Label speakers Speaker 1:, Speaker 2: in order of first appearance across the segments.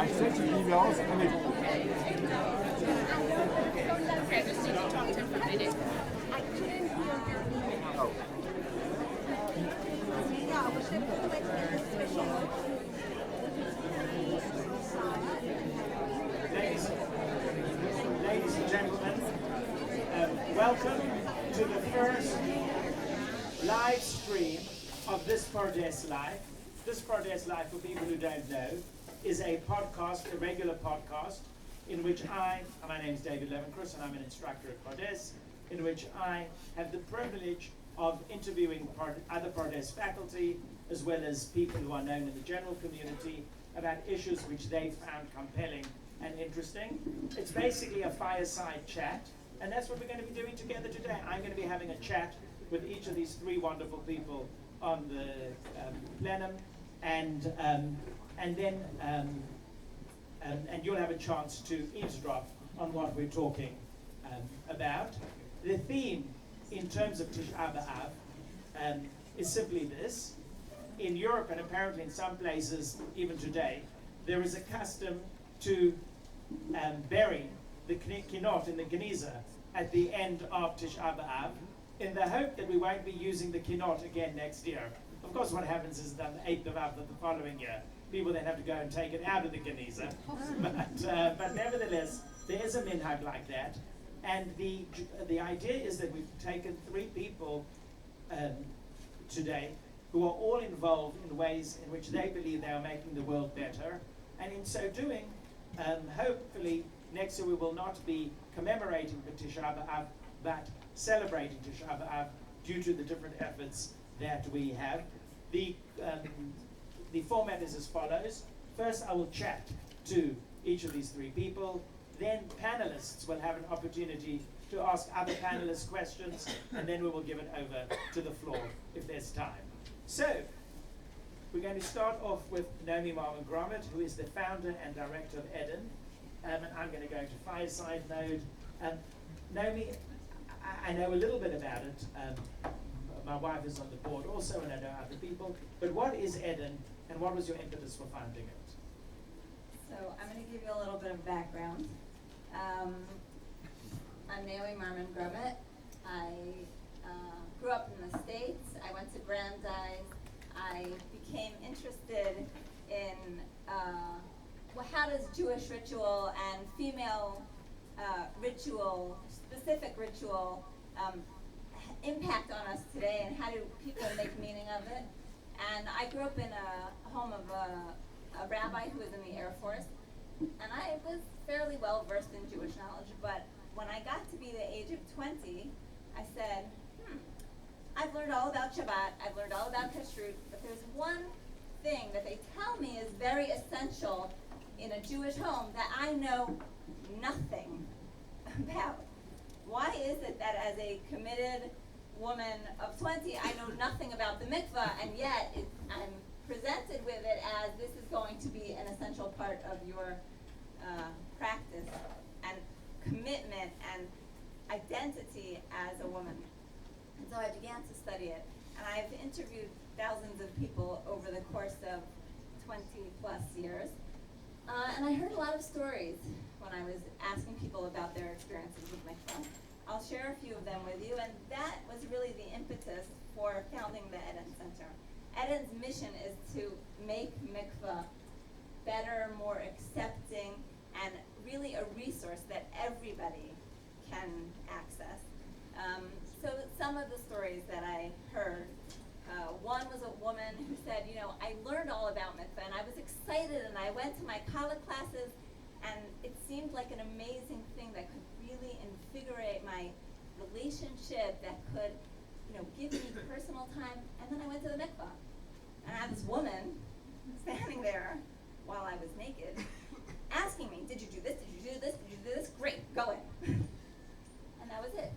Speaker 1: I sent you emails and they...
Speaker 2: Okay, just need to talk to him for a minute.
Speaker 3: Ladies and gentlemen, welcome to the first live stream of this Pardes Live. This Pardes Live, for people who don't know, is a podcast, a regular podcast, in which my name is David Levencrus, and I'm an instructor at Pardes, in which I have the privilege of interviewing other Pardes faculty, as well as people who are known in the general community, about issues which they found compelling and interesting. It's basically a fireside chat, and that's what we're going to be doing together today. I'm going to be having a chat with each of these three wonderful people on the plenum, and you'll have a chance to eavesdrop on what we're talking about. The theme in terms of Tisha B'Av is simply this. In Europe, and apparently in some places even today, there is a custom to bury the kinot in the geniza at the end of Tisha B'Av, in the hope that we won't be using the kinot again next year. Of course, what happens is that on the 8th of Av of the following year, people then have to go and take it out of the geniza. But nevertheless, there is a minhag like that. And the idea is that we've taken three people today who are all involved in ways in which they believe they are making the world better. And in so doing, hopefully next year we will not be commemorating Tisha B'Av, but celebrating Tisha B'Av due to the different efforts that we have. The format is as follows. First, I will chat to each of these three people. Then panelists will have an opportunity to ask other panelists questions, and then we will give it over to the floor if there's time. So, we're going to start off with Naomi Marmon-Gromit, who is the founder and director of Eden. And I'm going to go into fireside mode. Naomi, I know a little bit about it. My wife is on the board also, and I know other people. But what is Eden, and what was your impetus for founding it?
Speaker 4: So I'm going to give you a little bit of background. I'm Naomi Marmon-Gromit. I grew up in the States. I went to Brandeis. I became interested in how does Jewish ritual and female ritual, specific ritual, impact on us today, and how do people make meaning of it? And I grew up in a home of a rabbi who was in the Air Force, and I was fairly well versed in Jewish knowledge, but when I got to be the age of 20, I said, I've learned all about Shabbat, I've learned all about Kashrut, but there's one thing that they tell me is very essential in a Jewish home that I know nothing about. Why is it that as a committed woman of 20, I know nothing about the mikvah, and yet I'm presented with it as this is going to be an essential part of your practice and commitment and identity as a woman. And so I began to study it, and I've interviewed thousands of people over the course of 20 plus years. And I heard a lot of stories when I was asking people about their experiences with mikvah. I'll share a few of them with you, and that was really the impetus for founding the Eden Center. Eden's mission is to make mikvah better, more accepting, and really a resource that everybody can access. So some of the stories that I heard, one was a woman who said, I learned all about mikvah, and I was excited, and I went to my Kala classes, and it seemed like an amazing thing that could really invigorate my relationship, that could, give me personal time. And then I went to the mikvah, and I had this woman standing there I was naked, asking me, did you do this, did you do this, did you do this? Great, go in. And that was it.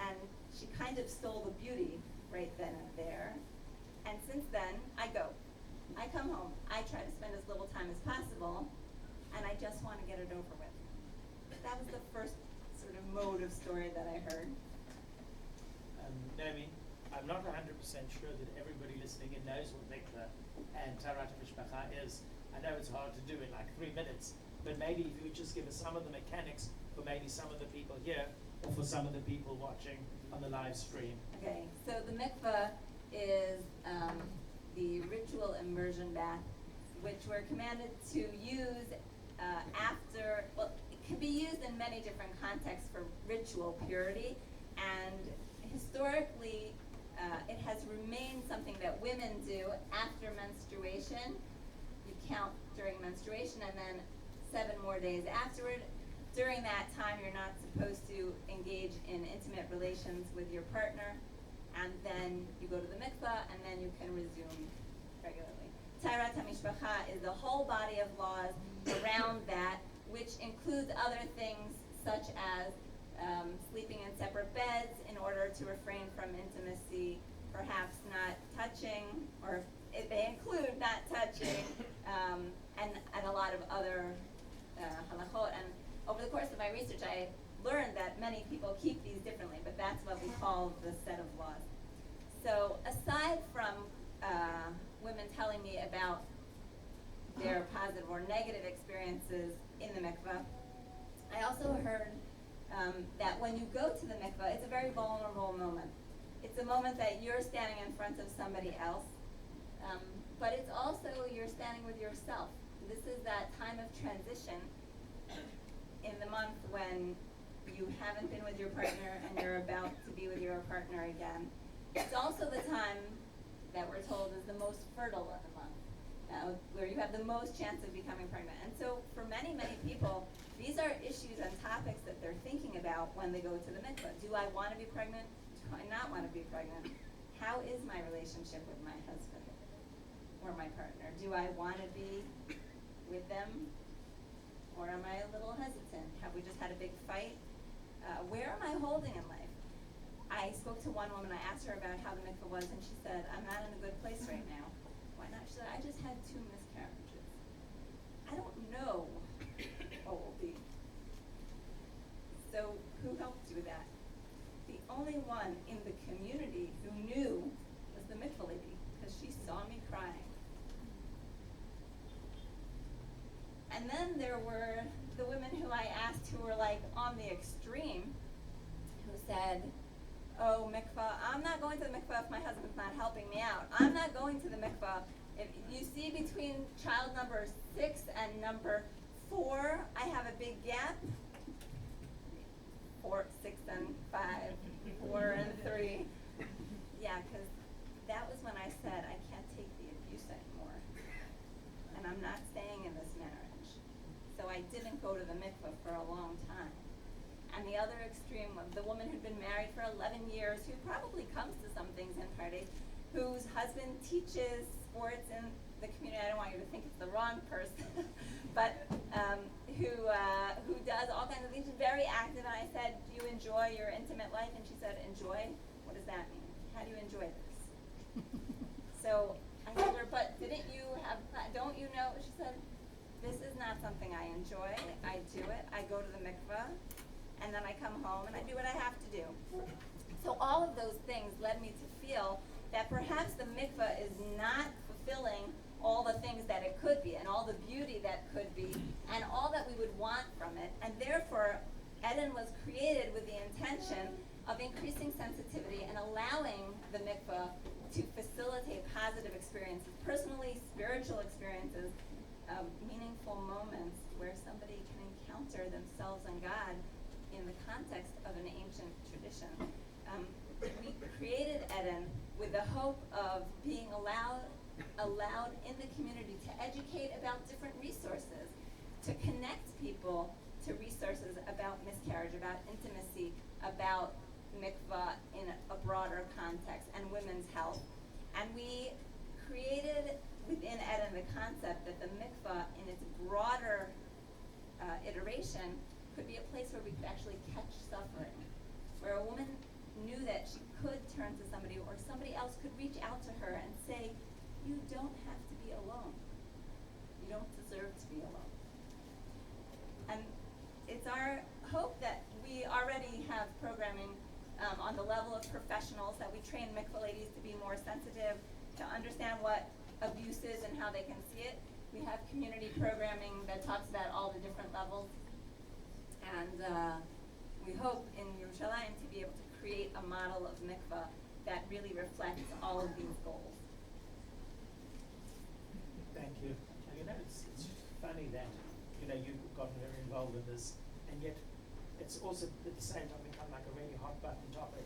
Speaker 4: And she kind of stole the beauty right then and there. And since then, I go. I come home. I try to spend as little time as possible, and I just want to get it over with. That was the first sort of mode of story that I heard.
Speaker 3: Naomi, I'm not 100% sure that everybody listening in knows what mikveh and Taharat HaMishpacha is. I know it's hard to do in like 3 minutes, but maybe if you would just give us some of the mechanics for maybe some of the people here or for some of the people watching on the live stream.
Speaker 4: Okay, so the mikveh is the ritual immersion bath, which we're commanded to use after, well, it can be used in many different contexts for ritual purity, and historically it has remained something that women do after menstruation. You count during menstruation and then 7 more days afterward. During that time, you're not supposed to engage in intimate relations with your partner, and then you go to the mikveh, and then you can resume regularly. Taharat HaMishpacha is the whole body of laws around that, which includes other things such as sleeping in separate beds in order to refrain from intimacy, perhaps not touching, or if they include not touching, and a lot of other halachot. And over the course of my research, I learned that many people keep these differently, but that's what we call the set of laws. So aside from women telling me about their positive or negative experiences in the mikveh, I also heard that when you go to the mikveh, it's a very vulnerable moment. It's a moment that you're standing in front of somebody else, but it's also you're standing with yourself. This is that time of transition in the month when you haven't been with your partner and you're about to be with your partner again. It's also the time that we're told is the most fertile of the month, where you have the most chance of becoming pregnant. And so for many, many people, these are issues and topics that they're thinking about when they go to the mikveh. Do I want to be pregnant? Do I not want to be pregnant? How is my relationship with my husband or my partner? Do I want to be with them? Or am I a little hesitant? Have we just had a big fight? Where am I holding in life? I spoke to one woman, I asked her about how the mikveh was, and she said, I'm not in a good place right now. Why not? She said, I just had 2 miscarriages. I don't know what will be. So who helped you with that? The only one in the community who knew was the mikveh lady, because she saw me crying. And then there were the women who I asked who were like on the extreme, who said, oh, mikveh, I'm not going to the mikveh if my husband's not helping me out. I'm not going to the mikveh. If you see between child number 6 and number 4, I have a big gap. 4, 6, and 5, 4 and 3. Yeah, because that was when I said I can't take the abuse anymore, and I'm not staying in this marriage. So I didn't go to the mikveh for a long time. And the other extreme of the woman who'd been married for 11 years, who probably comes to some things in Pardes, whose husband teaches sports in the community. I don't want you to think it's the wrong person, but who does all kinds of things. She's very active. And I said, do you enjoy your intimate life? And she said, enjoy? What does that mean? How do you enjoy this? So I told her, but don't you know? She said, this is not something I enjoy. I do it. I go to the mikveh, and then I come home and I do what I have to do. So all of those things led me to feel that perhaps the mikveh is not fulfilling all the things that it could be, and all the beauty that could be, and all that we would want from it. And therefore, Eden was created with the intention of increasing sensitivity and allowing the mikveh to facilitate positive experiences, personally spiritual experiences, meaningful moments where somebody can encounter themselves and God in the context of an ancient tradition. We created Eden with the hope of being allowed in the community to educate about different resources, to connect people to resources about miscarriage, about intimacy, about mikvah in a broader context, and women's health. And we created within Eden the concept that the mikvah in its broader iteration could be a place where we could actually catch suffering, where a woman knew that she could turn to somebody, or somebody else could reach out to her and say, you don't have to be alone. You don't deserve to be alone. And it's our hope that we already have programming on the level of professionals, that we train mikvah ladies to be more sensitive, to understand what abuse is and how they can see it. We have community programming that talks about all the different levels. And we hope in Yerushalayim to be able to create a model of mikvah that really reflects all of these goals.
Speaker 3: Thank you. And it's funny that, you've gotten very involved in this, and yet it's also at the same time become like a really hot button topic.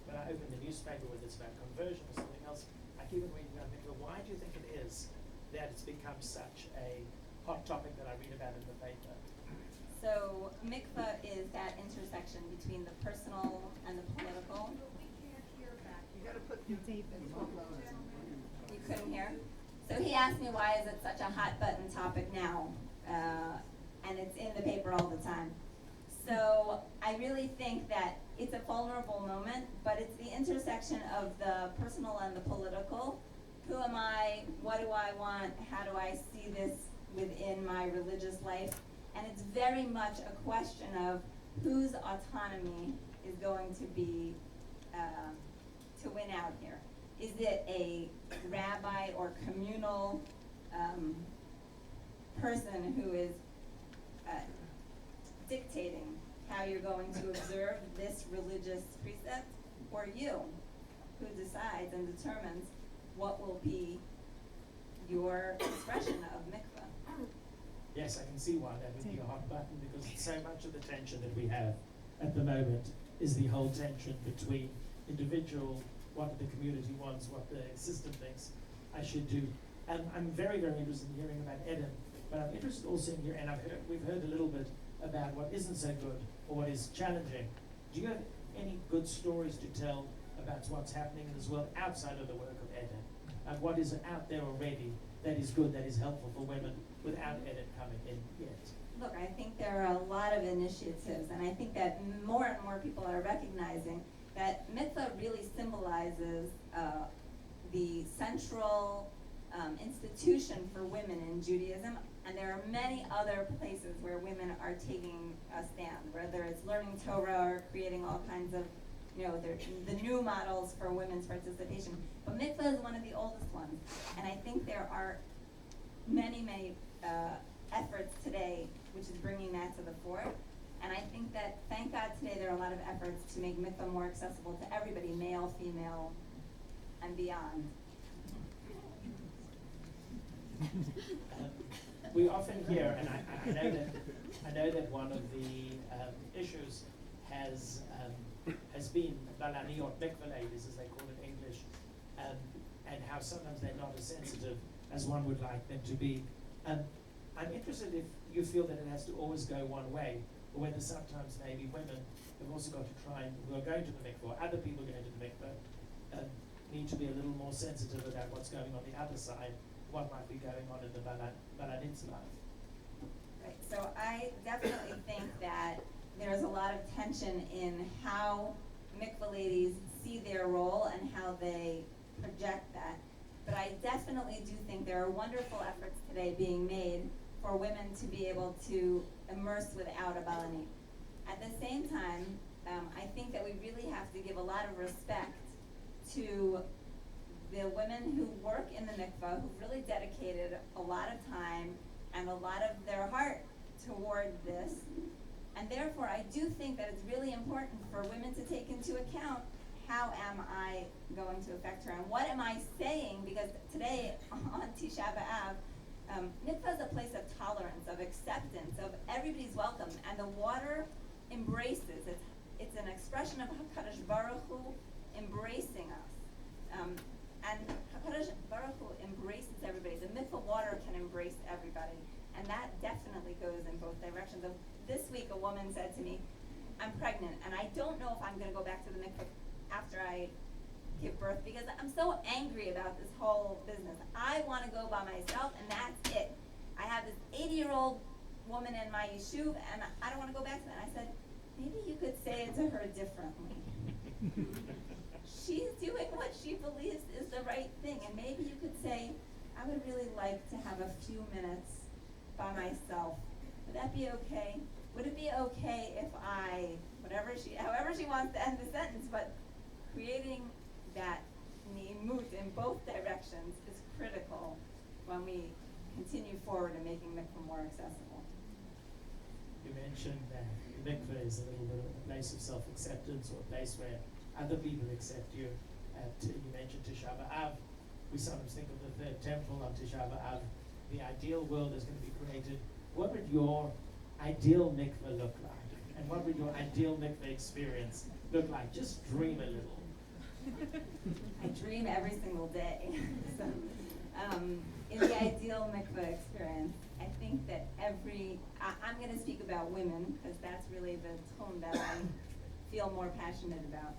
Speaker 3: When I open the newspaper, whether it's about conversion or something else, I keep on reading about mikvah. Why do you think it is that it's become such a hot topic that I read about in the paper?
Speaker 4: So mikvah is that intersection between the personal and the political.
Speaker 1: You gotta put your tape in.
Speaker 4: You couldn't hear? So he asked me, why is it such a hot button topic now? And it's in the paper all the time. So I really think that it's a vulnerable moment, but it's the intersection of the personal and the political. Who am I? What do I want? How do I see this within my religious life? And it's very much a question of whose autonomy is going to be, to win out here. Is it a rabbi or communal person who is dictating how you're going to observe this religious precept, or you, who decides and determines what will be your expression of mikvah?
Speaker 3: Yes, I can see why that would be a hot button, because so much of the tension that we have at the moment is the whole tension between individual, what the community wants, what the system thinks I should do. And I'm very, very interested in hearing about Eden, but I'm interested also in hearing, and we've heard a little bit about what isn't so good or what is challenging. Do you have any good stories to tell about what's happening in this world outside of the work of Eden? And what is out there already that is good, that is helpful for women without Eden coming in yet?
Speaker 4: Look, I think there are a lot of initiatives, and I think that more and more people are recognizing that mikvah really symbolizes the central institution for women in Judaism, and there are many other places where women are taking a stand, whether it's learning Torah or creating all kinds of, the new models for women's participation. But mikvah is one of the oldest ones, and I think there are many, many efforts today which is bringing that to the fore. And I think that, thank God, today there are a lot of efforts to make mikvah more accessible to everybody, male, female, and beyond.
Speaker 3: We often hear, and I know that one of the issues has been balaniot, mikvah ladies, as they call it in English, and how sometimes they're not as sensitive as one would like them to be. I'm interested if you feel that it has to always go one way, or whether sometimes maybe women have also got to try, and who are going to the mikvah, or other people going to the mikvah, need to be a little more sensitive about what's going on the other side, what might be going on in the balanit's life.
Speaker 4: Right, so I definitely think that there's a lot of tension in how mikvah ladies see their role and how they project that. But I definitely do think there are wonderful efforts today being made for women to be able to immerse without a balanit. At the same time, I think that we really have to give a lot of respect to the women who work in the mikvah, who've really dedicated a lot of time and a lot of their heart toward this. And therefore, I do think that it's really important for women to take into account, how am I going to affect her, and what am I saying? Because today, on Tisha B'Av, mikvah is a place of tolerance, of acceptance, of everybody's welcome, and the water embraces. It's an expression of HaKadosh Baruch Hu embracing us. And HaKadosh Baruch Hu embraces everybody. The mikvah water can embrace everybody, and that definitely goes in both directions. This week, a woman said to me, I'm pregnant, and I don't know if I'm going to go back to the mikvah after I give birth because I'm so angry about this whole business. I want to go by myself and that's it. I have this 80-year-old woman in my yeshuv and I don't want to go back to that. I said, maybe you could say it to her differently. She's doing what she believes is the right thing, and maybe you could say, I would really like to have a few minutes by myself. Would that be okay? Would it be okay if I, however she wants to end the sentence, but creating that mood in both directions is critical when we continue forward in making mikvah more accessible.
Speaker 3: You mentioned that the mikveh is a little bit of a place of self-acceptance, or a place where other people accept you. You mentioned Tisha B'Av. We sometimes think of the third temple on Tisha B'Av. The ideal world is going to be created. What would your ideal mikveh look like? And what would your ideal mikveh experience look like? Just dream a little.
Speaker 4: I dream every single day. So, in the ideal mikveh experience, I think that I'm going to speak about women because that's really the tone that I feel more passionate about.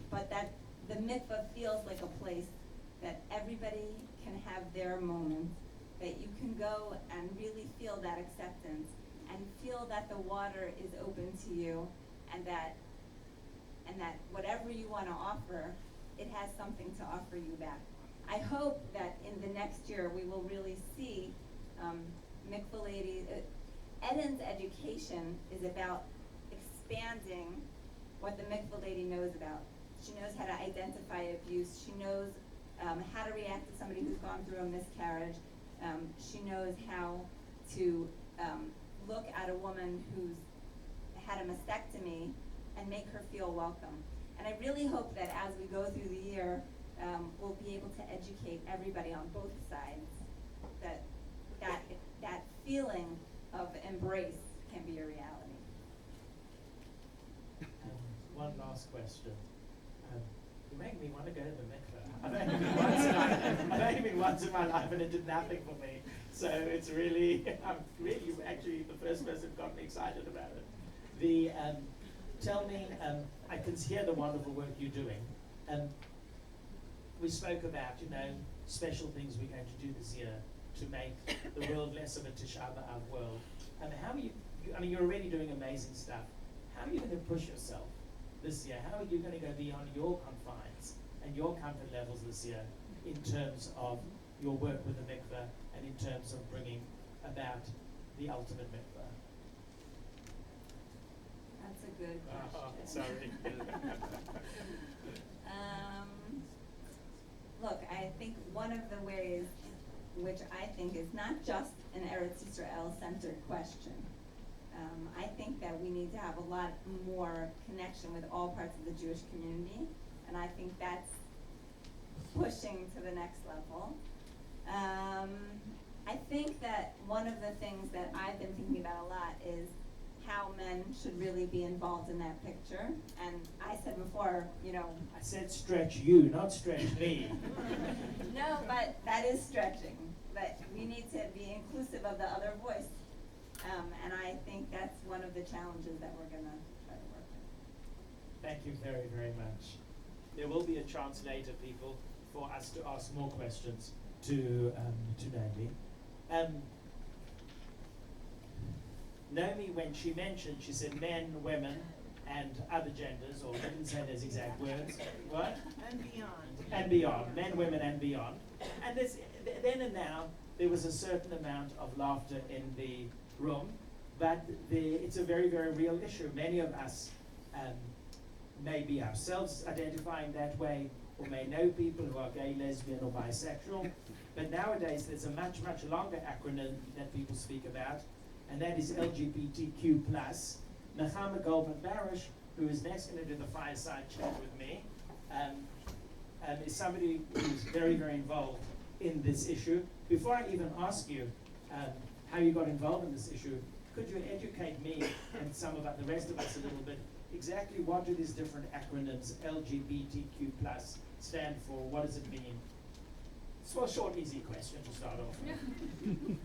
Speaker 4: But that the mikveh feels like a place that everybody can have their moment, that you can go and really feel that acceptance and feel that the water is open to you, and that whatever you want to offer, it has something to offer you back. I hope that in the next year we will really see mikveh ladies. Eden's education is about expanding what the mikveh lady knows about. She knows how to identify abuse. She knows how to react to somebody who's gone through a miscarriage. She knows how to look at a woman who's had a mastectomy and make her feel welcome. And I really hope that as we go through the year, we'll be able to educate everybody on both sides, that feeling of embrace can be a reality.
Speaker 3: One last question. You make me want to go to the mikveh. I've only been once in my life and it did nothing for me. So it's really, I'm really actually the first person who got me excited about it. Tell me, I can hear the wonderful work you're doing. We spoke about, special things we're going to do this year to make the world less of a Tisha B'Av world. How are you, you're already doing amazing stuff. How are you going to push yourself this year? How are you going to go beyond your confines and your comfort levels this year in terms of your work with the mikveh and in terms of bringing about the ultimate mikveh?
Speaker 4: That's a good question.
Speaker 3: Sorry.
Speaker 4: Look, I think one of the ways which I think is not just an Eretz Yisrael-centered question. I think that we need to have a lot more connection with all parts of the Jewish community, and I think that's pushing to the next level. I think that one of the things that I've been thinking about a lot is how men should really be involved in that picture. And I said before,
Speaker 3: I said stretch you, not stretch me.
Speaker 4: No, but that is stretching. But we need to be inclusive of the other voice. And I think that's one of the challenges that we're going to try to work with.
Speaker 3: Thank you very, very much. There will be a chance later, people, for us to ask more questions to Naomi. Naomi, when she mentioned, she said men, women, and other genders, or didn't say those exact words. What?
Speaker 1: And beyond.
Speaker 3: And beyond. Men, women, and beyond. And then and now, there was a certain amount of laughter in the room, but it's a very, very real issue. Many of us may be ourselves identifying that way, or may know people who are gay, lesbian, or bisexual. But nowadays, there's a much, much longer acronym that people speak about, and that is LGBTQ+. Nechama Goldman-Barish, who is next going to do the fireside chat with me, is somebody who's very, very involved in this issue. Before I even ask you how you got involved in this issue, could you educate me and some of the rest of us a little bit, exactly what do these different acronyms, LGBTQ+, stand for? What does it mean? It's a short, easy question to start off with.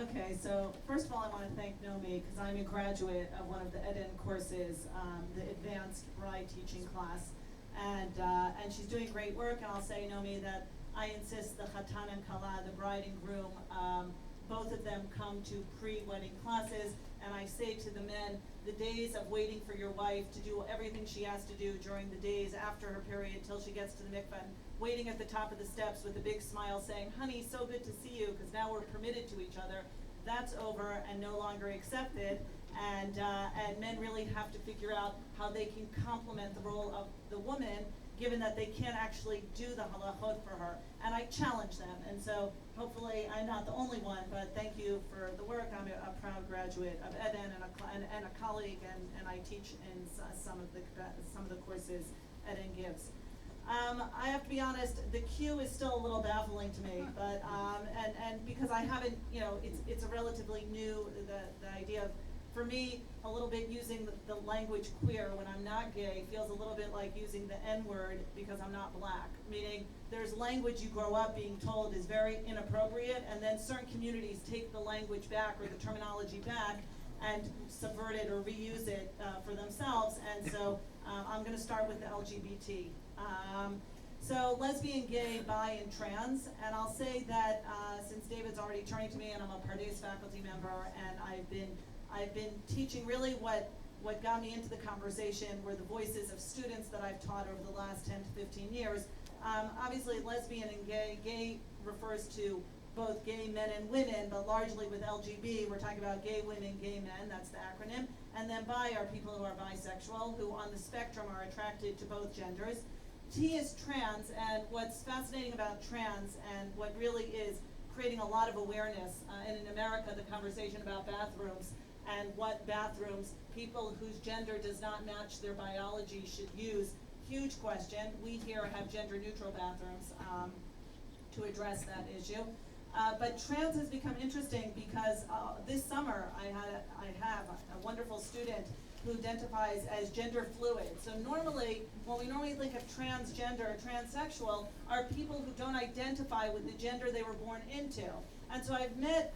Speaker 1: Okay, so first of all, I want to thank Naomi because I'm a graduate of one of the Eden courses, the Advanced Bride Teaching class. and she's doing great work. And I'll say, Nomi, that I insist the Chatan and Kala, the bride and groom, both of them come to pre-wedding classes, and I say to the men, the days of waiting for your wife to do everything she has to do during the days after her period till she gets to the mikveh, and waiting at the top of the steps with a big smile saying, honey, so good to see you, because now we're permitted to each other, that's over and no longer accepted. And men really have to figure out how they can complement the role of the woman, given that they can't actually do the halachot for her. And I challenge them. And so hopefully I'm not the only one, but thank you for the work. I'm a proud graduate of Eden and a colleague, and I teach in some of the courses Eden gives. I have to be honest, the Q is still a little baffling to me, but and because I haven't, it's a relatively new, the idea of, for me, a little bit using the language queer when I'm not gay feels a little bit like using the N-word because I'm not black. Meaning, there's language you grow up being told is very inappropriate, and then certain communities take the language back or the terminology back and subvert it or reuse it for themselves. And so I'm going to start with the LGBT. So lesbian, gay, bi, and trans. And I'll say that since David's already turning to me, and I'm a Pardes faculty member, and I've been teaching, really what got me into the conversation were the voices of students that I've taught over the last 10 to 15 years. Obviously lesbian and gay refers to both gay men and women, but largely with LGB, we're talking about gay women, gay men, that's the acronym. And then bi are people who are bisexual, who on the spectrum are attracted to both genders. T is trans, and what's fascinating about trans, and what really is creating a lot of awareness, and in America, the conversation about bathrooms, and what bathrooms people whose gender does not match their biology should use. Huge question. We here have gender neutral bathrooms to address that issue. But trans has become interesting because this summer I have a wonderful student who identifies as gender fluid. So normally, when we normally think of transgender or transsexual, are people who don't identify with the gender they were born into. And so I've met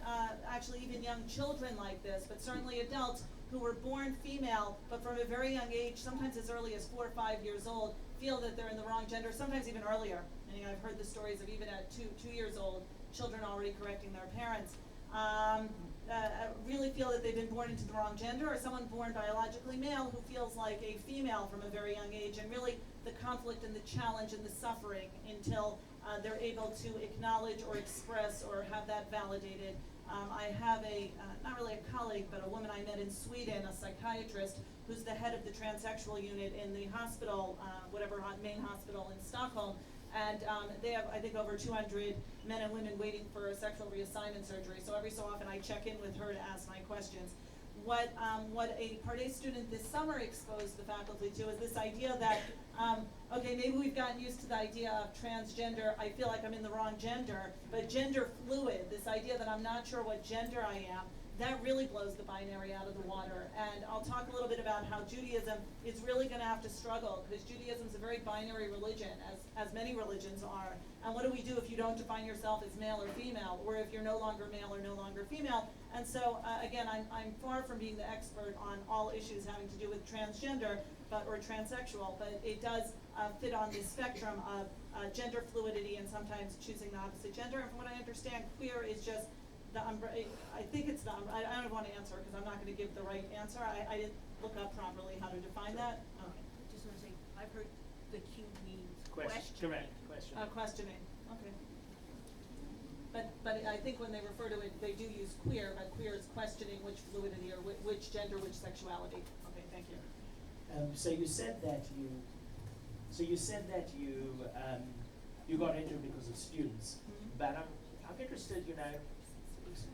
Speaker 1: actually even young children like this, but certainly adults who were born female, but from a very young age, sometimes as early as 4 or 5 years old, feel that they're in the wrong gender, sometimes even earlier. And I've heard the stories of even at 2 years old, children already correcting their parents. Really feel that they've been born into the wrong gender, or someone born biologically male who feels like a female from a very young age, and really the conflict and the challenge and the suffering until they're able to acknowledge or express or have that validated. I have not really a colleague, but a woman I met in Sweden, a psychiatrist, who's the head of the transsexual unit in the hospital, whatever main hospital in Stockholm. And they have, I think, over 200 men and women waiting for sexual reassignment surgery. So every so often I check in with her to ask my questions. What a Pardes student this summer exposed the faculty to is this idea that, okay, maybe we've gotten used to the idea of transgender, I feel like I'm in the wrong gender, but gender fluid, this idea that I'm not sure what gender I am, that really blows the binary out of the water. And I'll talk a little bit about how Judaism is really going to have to struggle, because Judaism is a very binary religion, as many religions are. And what do we do if you don't define yourself as male or female, or if you're no longer male or no longer female? And so, again, I'm far from being the expert on all issues having to do with transgender, or transsexual, but it does fit on the spectrum of gender fluidity and sometimes choosing the opposite gender. And from what I understand, queer is just I think it's I don't want to answer because I'm not going to give the right answer. I didn't look up properly how to define that. Okay.
Speaker 2: Just want to say, I've heard the Q means
Speaker 3: Question. Correct. Question.
Speaker 1: Questioning. Okay. But I think when they refer to it, they do use queer, but queer is questioning which fluidity or which gender, which sexuality. Okay, thank you.
Speaker 3: So you said that you got into it because of students, but I'm interested.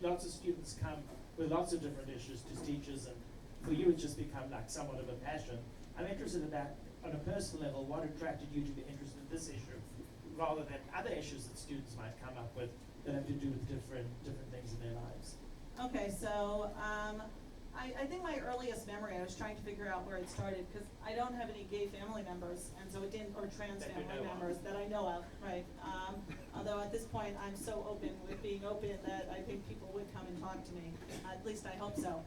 Speaker 3: Lots of students come with lots of different issues to teachers, and for you it's just become like somewhat of a passion. I'm interested in that on a personal level. What attracted you to be interested in this issue, rather than other issues that students might come up with that have to do with different things in their lives?
Speaker 1: Okay, so I think my earliest memory, I was trying to figure out where it started, because I don't have any gay family members, and so it didn't, or trans
Speaker 3: That you
Speaker 1: family
Speaker 3: know of.
Speaker 1: members that I know of, right? Although at this point, I'm so open with being open that I think people would come and talk to me, at least I hope so.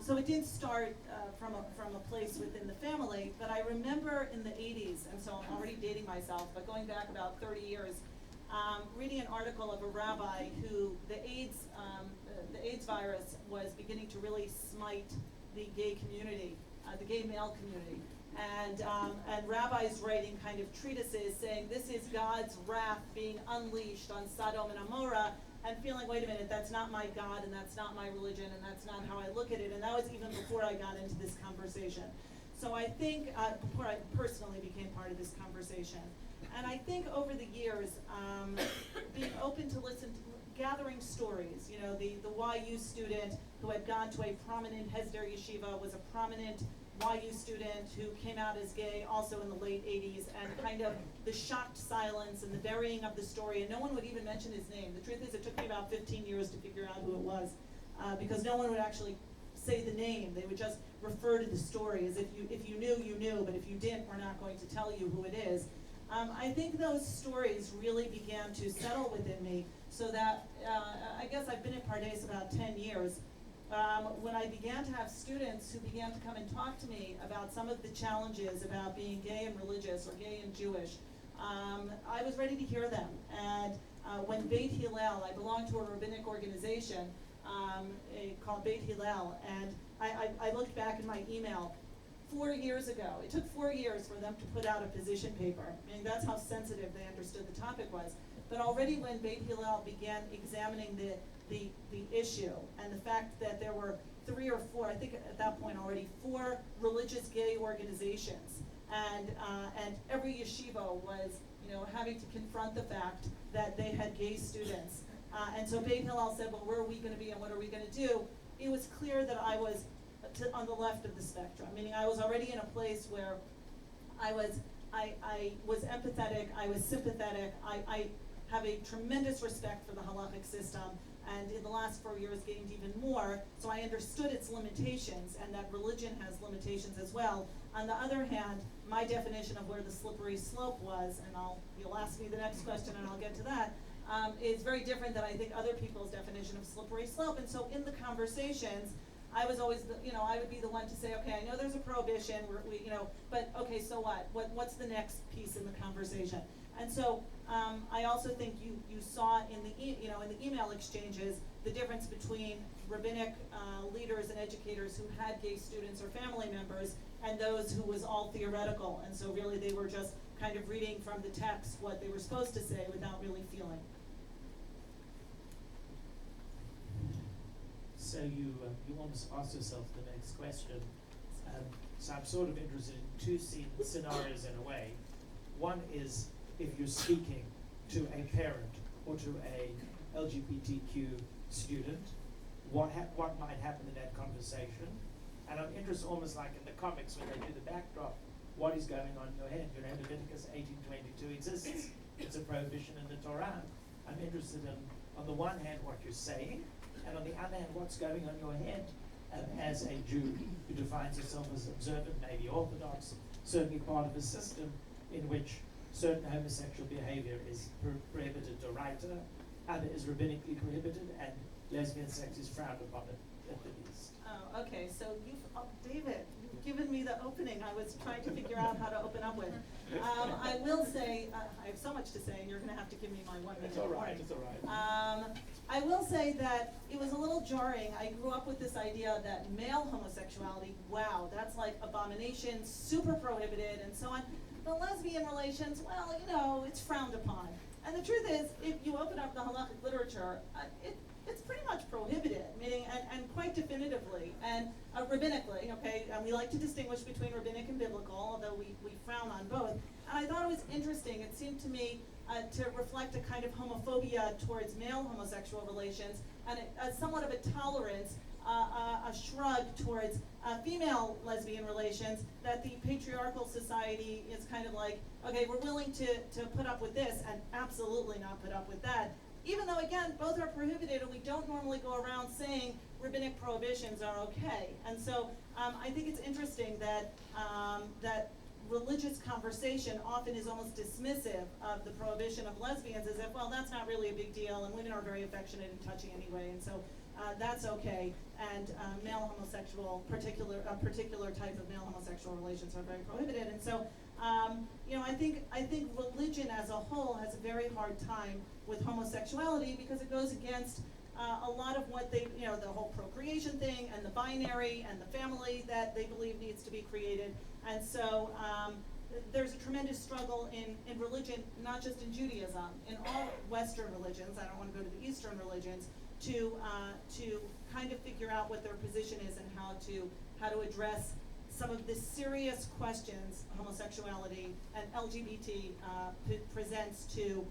Speaker 1: So it didn't start from a place within the family, but I remember in the 80s, and so I'm already dating myself, but going back about 30 years, reading an article of a rabbi who the AIDS virus was beginning to really smite the gay community, the gay male community, and rabbis writing kind of treatises saying this is God's wrath being unleashed on Sodom and Amorah, and feeling, wait a minute, that's not my God, and that's not my religion, and that's not how I look at it, and that was even before I got into this conversation. So I think, before I personally became part of this conversation. And I think over the years, being open to listen to, gathering stories, you know, the YU student who had gone to a prominent Hesder yeshiva, was a prominent YU student who came out as gay also in the late 80s, and kind of the shocked silence and the burying of the story, and no one would even mention his name. The truth is, it took me about 15 years to figure out who it was, because no one would actually say the name. They would just refer to the story as if you knew, you knew, but if you didn't, we're not going to tell you who it is. I think those stories really began to settle within me, so that I guess I've been at Pardes about 10 years. When I began to have students who began to come and talk to me about some of the challenges about being gay and religious, or gay and Jewish, I was ready to hear them. And when Beit Hillel, I belong to a rabbinic organization called Beit Hillel, and I looked back in my email 4 years ago. It took 4 years for them to put out a position paper. I mean, that's how sensitive they understood the topic was. But already when Beit Hillel began examining the issue, and the fact that there were 3 or 4, I think at that point already, 4 religious gay organizations, and every yeshiva was, you know, having to confront the fact that they had gay students. And so Beit Hillel said, well, where are we going to be and what are we going to do? It was clear that I was on the left of the spectrum, meaning I was already in a place where I was empathetic, I was sympathetic, I have a tremendous respect for the halachic system, and in the last 4 years gained even more, so I understood its limitations, and that religion has limitations as well. On the other hand, my definition of where the slippery slope was, and you'll ask me the next question and I'll get to that, is very different than I think other people's definition of slippery slope. And so in the conversations, I was always, I would be the one to say, okay, I know there's a prohibition, but okay, so what? What's the next piece in the conversation? And so I also think you saw in the email exchanges the difference between rabbinic leaders and educators who had gay students or family members, and those who was all theoretical. And so really they were just kind of reading from the text what they were supposed to say without really feeling.
Speaker 3: So you almost asked yourself the next question. So I'm sort of interested in two scenarios in a way. One is if you're speaking to a parent or to a LGBTQ student, what might happen in that conversation? And I'm interested, almost like in the comics when they do the backdrop, what is going on in your head? Leviticus 18:22 exists. It's a prohibition in the Torah. I'm interested in, on the one hand, what you're saying, and on the other hand, what's going on in your head as a Jew who defines himself as observant, maybe Orthodox, certainly part of a system in which certain homosexual behavior is prohibited d'oraita, other is rabbinically prohibited, and lesbian sex is frowned upon at the least.
Speaker 1: Oh, okay, so David, you've given me the opening I was trying to figure out how to open up with. I will say, I have so much to say, and you're going to have to give me my 1 minute.
Speaker 3: It's all right, it's all right.
Speaker 1: I will say that it was a little jarring. I grew up with this idea that male homosexuality, wow, that's like abomination, super prohibited, and so on. But lesbian relations, well, it's frowned upon. And the truth is, if you open up the halachic literature, it's pretty much prohibited, meaning, and quite definitively, and rabbinically, okay, and we like to distinguish between rabbinic and biblical, although we frown on both. And I thought it was interesting. It seemed to me to reflect a kind of homophobia towards male homosexual relations, and somewhat of a tolerance, a shrug towards female lesbian relations, that the patriarchal society is kind of like, okay, we're willing to put up with this and absolutely not put up with that. even though, again, both are prohibited, and we don't normally go around saying rabbinic prohibitions are okay. And so I think it's interesting that that religious conversation often is almost dismissive of the prohibition of lesbians, as if, well, that's not really a big deal, and women are very affectionate and touching anyway, and so that's okay. And male homosexual, a particular type of male homosexual relations are very prohibited. And so, you know, I think religion as a whole has a very hard time with homosexuality because it goes against a lot of what they, you know, the whole procreation thing and the binary and the family that they believe needs to be created. And so there's a tremendous struggle in religion, not just in Judaism, in all Western religions. I don't want to go to the Eastern religions, to kind of figure out what their position is and how to address some of the serious questions homosexuality and LGBT presents to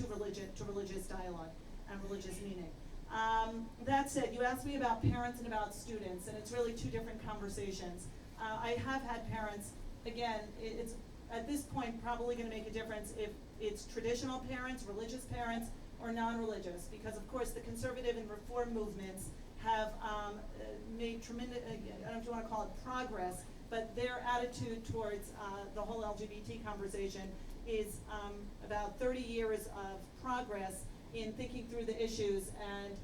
Speaker 1: religious dialogue and religious meaning. That said, you asked me about parents and about students, and it's really two different conversations. I have had parents, again, it's at this point probably going to make a difference if it's traditional parents, religious parents, or non-religious, because of course the conservative and reform movements have made tremendous, I don't know if you want to call it progress, but their attitude towards the whole LGBT conversation is about 30 years of progress in thinking through the issues and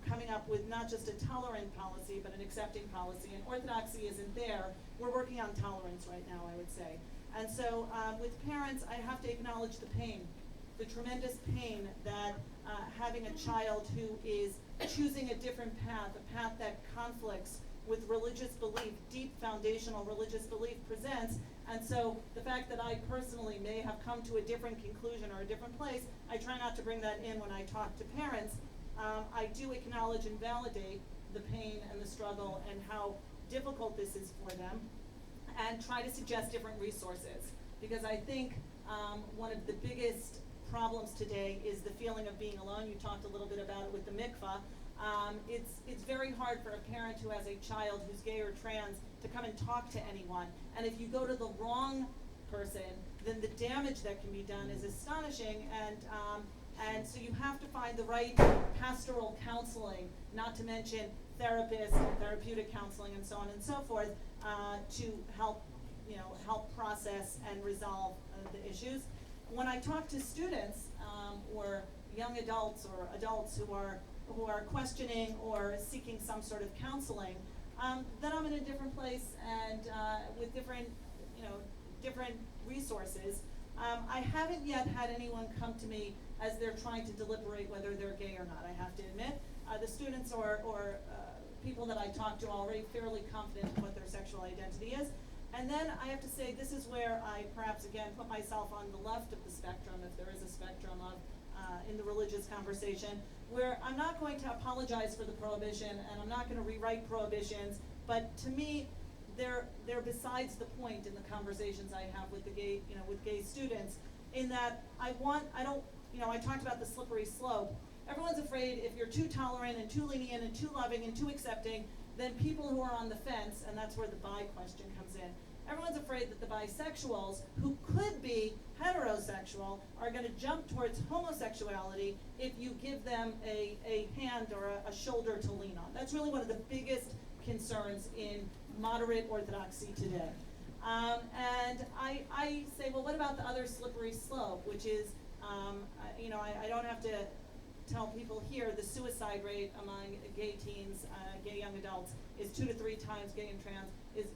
Speaker 1: coming up with not just a tolerant policy, but an accepting policy. And orthodoxy isn't there. We're working on tolerance right now, I would say. And so with parents, I have to acknowledge the pain, the tremendous pain that having a child who is choosing a different path, a path that conflicts with religious belief, deep foundational religious belief presents. And so the fact that I personally may have come to a different conclusion or a different place, I try not to bring that in when I talk to parents. I do acknowledge and validate the pain and the struggle and how difficult this is for them, and try to suggest different resources. Because I think one of the biggest problems today is the feeling of being alone. You talked a little bit about it with the mikvah. It's very hard for a parent who has a child who's gay or trans to come and talk to anyone. And if you go to the wrong person, then the damage that can be done is astonishing. And so you have to find the right pastoral counseling, not to mention therapists and therapeutic counseling and so on and so forth, to help process and resolve the issues. When I talk to students or young adults or adults who are questioning or seeking some sort of counseling, then I'm in a different place and with different resources. I haven't yet had anyone come to me as they're trying to deliberate whether they're gay or not, I have to admit. The students or people that I talk to are already fairly confident in what their sexual identity is. And then I have to say, this is where I perhaps, again, put myself on the left of the spectrum, if there is a spectrum of, in the religious conversation, where I'm not going to apologize for the prohibition, and I'm not going to rewrite prohibitions, but to me, they're besides the point in the conversations I have with the gay, with gay students, in that I talked about the slippery slope. Everyone's afraid if you're too tolerant and too lenient and too loving and too accepting, then people who are on the fence, and that's where the bi question comes in, everyone's afraid that the bisexuals, who could be heterosexual, are going to jump towards homosexuality if you give them a hand or a shoulder to lean on. That's really one of the biggest concerns in moderate orthodoxy today. And I say, well, what about the other slippery slope, which is, I don't have to tell people here the suicide rate among gay teens, gay young adults, is 2 to 3 times, gay and trans,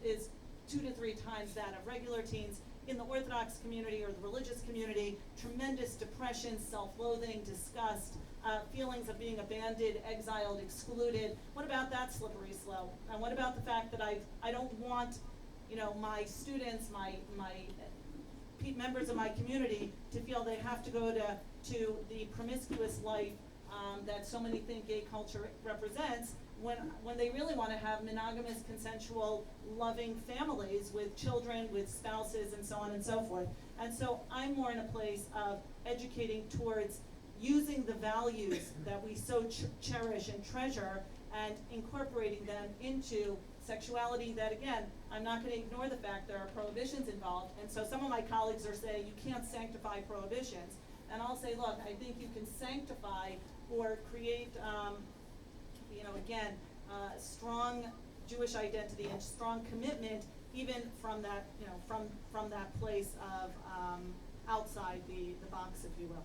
Speaker 1: is 2 to 3 times that of regular teens. In the Orthodox community or the religious community, tremendous depression, self-loathing, disgust, feelings of being abandoned, exiled, excluded. What about that slippery slope? And what about the fact that I don't want, my students, my members of my community to feel they have to go to the promiscuous life that so many think gay culture represents, when they really want to have monogamous, consensual, loving families with children, with spouses, and so on and so forth. And so I'm more in a place of educating towards using the values that we so cherish and treasure and incorporating them into sexuality that, again, I'm not going to ignore the fact there are prohibitions involved. And so some of my colleagues are saying you can't sanctify prohibitions. And I'll say, look, I think you can sanctify or create, again, strong Jewish identity and strong commitment, even from that, from that place of outside the box, if you will.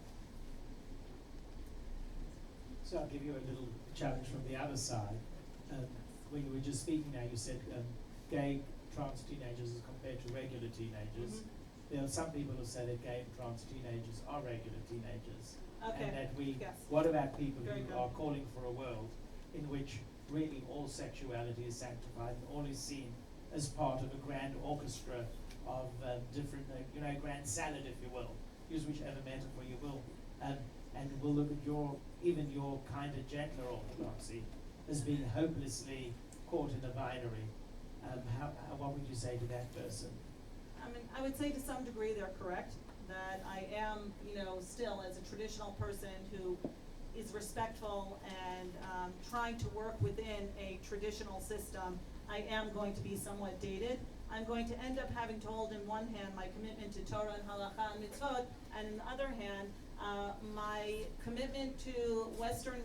Speaker 3: So I'll give you a little challenge from the other side. When you were just speaking now, you said gay trans teenagers as compared to regular teenagers.
Speaker 1: Mhm.
Speaker 3: There are some people who say that gay and trans teenagers are regular teenagers.
Speaker 1: Okay,
Speaker 3: And that
Speaker 1: yes.
Speaker 3: what about people
Speaker 1: Very
Speaker 3: who
Speaker 1: good.
Speaker 3: are calling for a world in which really all sexuality is sanctified and all is seen as part of a grand orchestra of different, grand salad, if you will. Use whichever metaphor you will. And we'll look at even your kinder, gentler orthodoxy as being hopelessly caught in a binary. What would you say to that person?
Speaker 1: I mean, I would say to some degree they're correct, that I am, still as a traditional person who is respectful and trying to work within a traditional system, I am going to be somewhat dated. I'm going to end up having to hold in one hand my commitment to Torah and Halacha and Mitzvot, and in the other hand, my commitment to Western,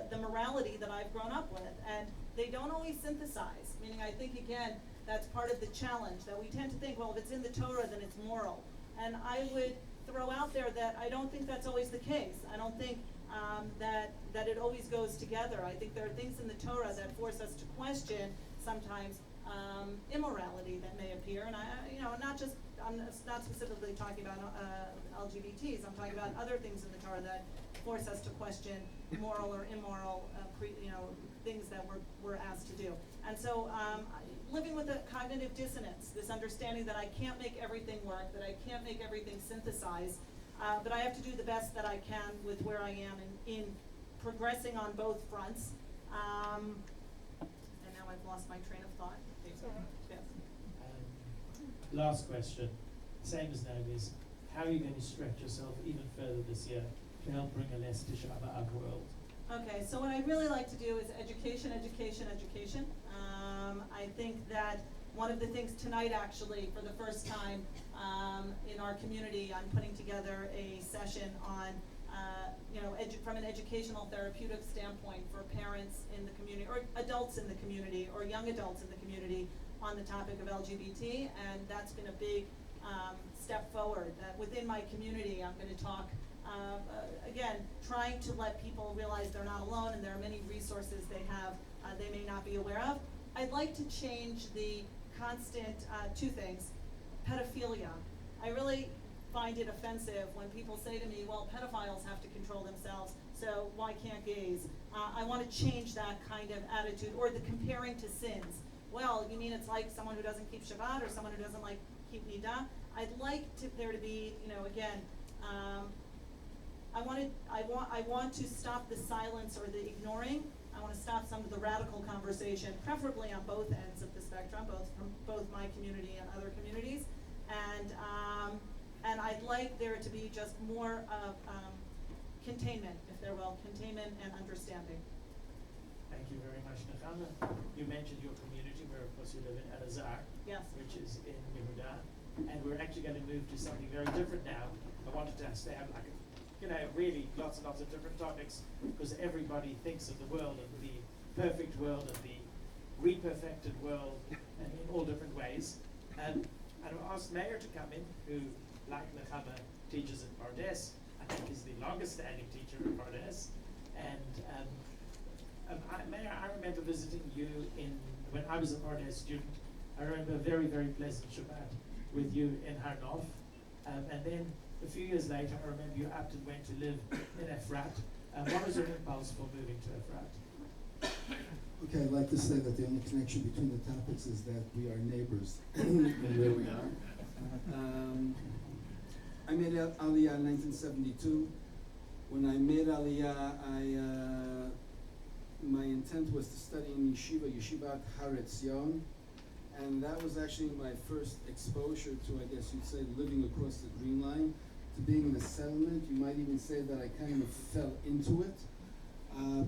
Speaker 1: the morality that I've grown up with. And they don't always synthesize, meaning I think, again, that's part of the challenge, that we tend to think, well, if it's in the Torah, then it's moral. And I would throw out there that I don't think that's always the case. I don't think that it always goes together. I think there are things in the Torah that force us to question sometimes immorality that may appear. And I'm not specifically talking about LGBTs. I'm talking about other things in the Torah that force us to question moral or immoral, things that we're asked to do. And so, living with a cognitive dissonance, this understanding that I can't make everything work, that I can't make everything synthesize, but I have to do the best that I can with where I am in progressing on both fronts. And now I've lost my train of thought. Yes.
Speaker 3: Last question, same as Naomi's. How are you going to stretch yourself even further this year to help bring a less Tisha B'Av world?
Speaker 1: Okay, so what I really like to do is education, education, education. I think that one of the things tonight, actually, for the first time in our community, I'm putting together a session on, from an educational therapeutic standpoint for parents in the community, or adults in the community, or young adults in the community on the topic of LGBT, and that's been a big step forward. Within my community, I'm going to talk again, trying to let people realize they're not alone and there are many resources they have they may not be aware of. I'd like to change the constant two things. Pedophilia. I really find it offensive when people say to me, well, pedophiles have to control themselves, so why can't gays? I want to change that kind of attitude, or the comparing to sins. Well, you mean it's like someone who doesn't keep Shabbat or someone who doesn't keep Nidah? I'd like there to be, again, I want to stop the silence or the ignoring. I want to stop some of the radical conversation, preferably on both ends of the spectrum, from both my community and other communities. And I'd like there to be just more of containment, if there will, containment and understanding.
Speaker 3: Thank you very much, Nechama. You mentioned your community, where of course you live in Elazar,
Speaker 1: Yes.
Speaker 3: which is in Yehuda, and we're actually going to move to something very different now. I wanted us to have really lots and lots of different topics, because everybody thinks of the world and the perfect world and the reperfected world, and in all different ways. And I asked Meir to come in, who, like Nechama, teaches at Pardes. I think is the longest standing teacher at Pardes. And Meir, I remember visiting you when I was a Pardes student. I remember a very, very pleasant Shabbat with you in Har Nof. And then a few years later, I remember you up and went to live in Efrat. What was your impulse for moving to Efrat?
Speaker 5: Okay, I'd like to say that the only connection between the topics is that we are neighbors and where we are. I made Aliyah in 1972. When I made Aliyah, my intent was to study in Yeshivat Har Etzion, and that was actually my first exposure to, I guess you'd say, living across the Green Line, to being in a settlement. You might even say that I kind of fell into it.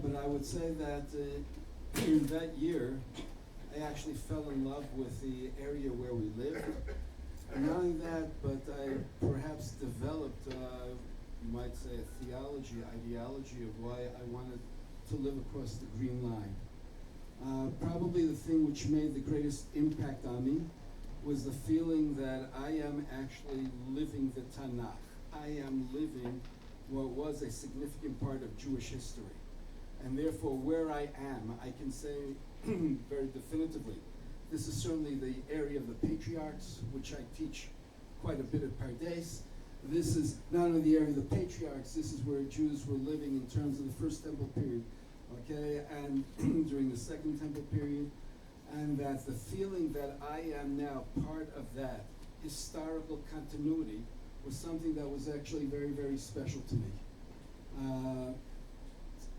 Speaker 5: But I would say that in that year, I actually fell in love with the area where we lived. And not only that, but I perhaps developed you might say, a theology, ideology of why I wanted to live across the Green Line. Probably the thing which made the greatest impact on me was the feeling that I am actually living the Tanakh. I am living what was a significant part of Jewish history. And therefore, where I am, I can say very definitively, this is certainly the area of the patriarchs, which I teach quite a bit at Pardes. This is not only the area of the patriarchs, this is where Jews were living in terms of the First Temple period, okay, and during the Second Temple period, and that the feeling that I am now part of that historical continuity was something that was actually very, very special to me.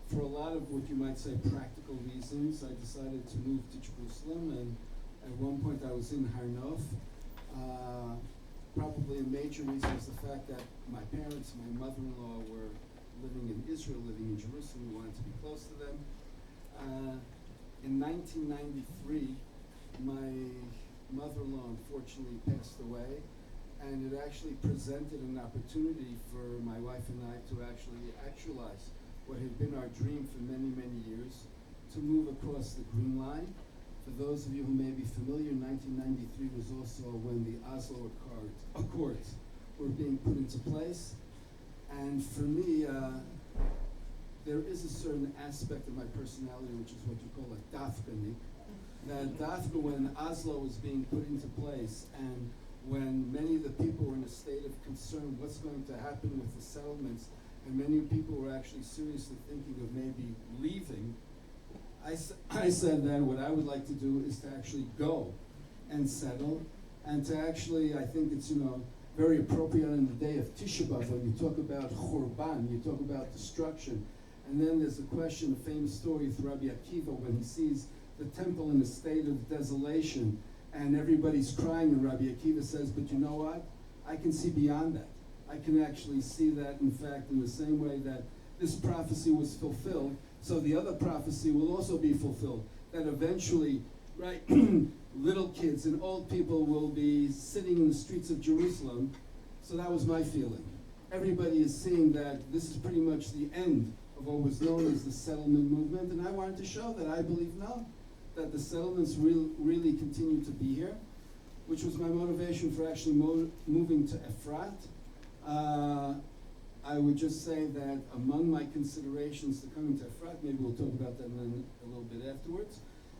Speaker 5: For a lot of what you might say practical reasons, I decided to move to Jerusalem, and at one point I was in Har Nof. Probably a major reason is the fact that my parents, my mother-in-law, were living in Israel, living in Jerusalem. We wanted to be close to them. In 1993, my mother-in-law unfortunately passed away, and it actually presented an opportunity for my wife and I to actually actualize what had been our dream for many, many years, to move across the Green Line. For those of you who may be familiar, 1993 was also when the Oslo Accords were being put into place. And for me, there is a certain aspect of my personality, which is what you call a dafkanik. That dafka, when Oslo was being put into place, and when many of the people were in a state of concern, what's going to happen with the settlements, and many people were actually seriously thinking of maybe leaving, I said that what I would like to do is to actually go and settle, and to actually, I think it's, very appropriate on the day of Tisha B'Av when you talk about Churban, you talk about destruction, and then there's a question, a famous story with Rabbi Akiva when he sees the temple in a state of desolation, and everybody's crying, and Rabbi Akiva says, but you know what? I can see beyond that. I can actually see that, in fact, in the same way that this prophecy was fulfilled, so the other prophecy will also be fulfilled, that eventually, right, little kids and old people will be sitting in the streets of Jerusalem. So that was my feeling. Everybody is seeing that this is pretty much the end of what was known as the settlement movement, and I wanted to show that I believe no, that the settlements really continue to be here, which was my motivation for actually moving to Efrat. I would just say that among my considerations to coming to Efrat, maybe we'll talk about that in a little bit afterwards,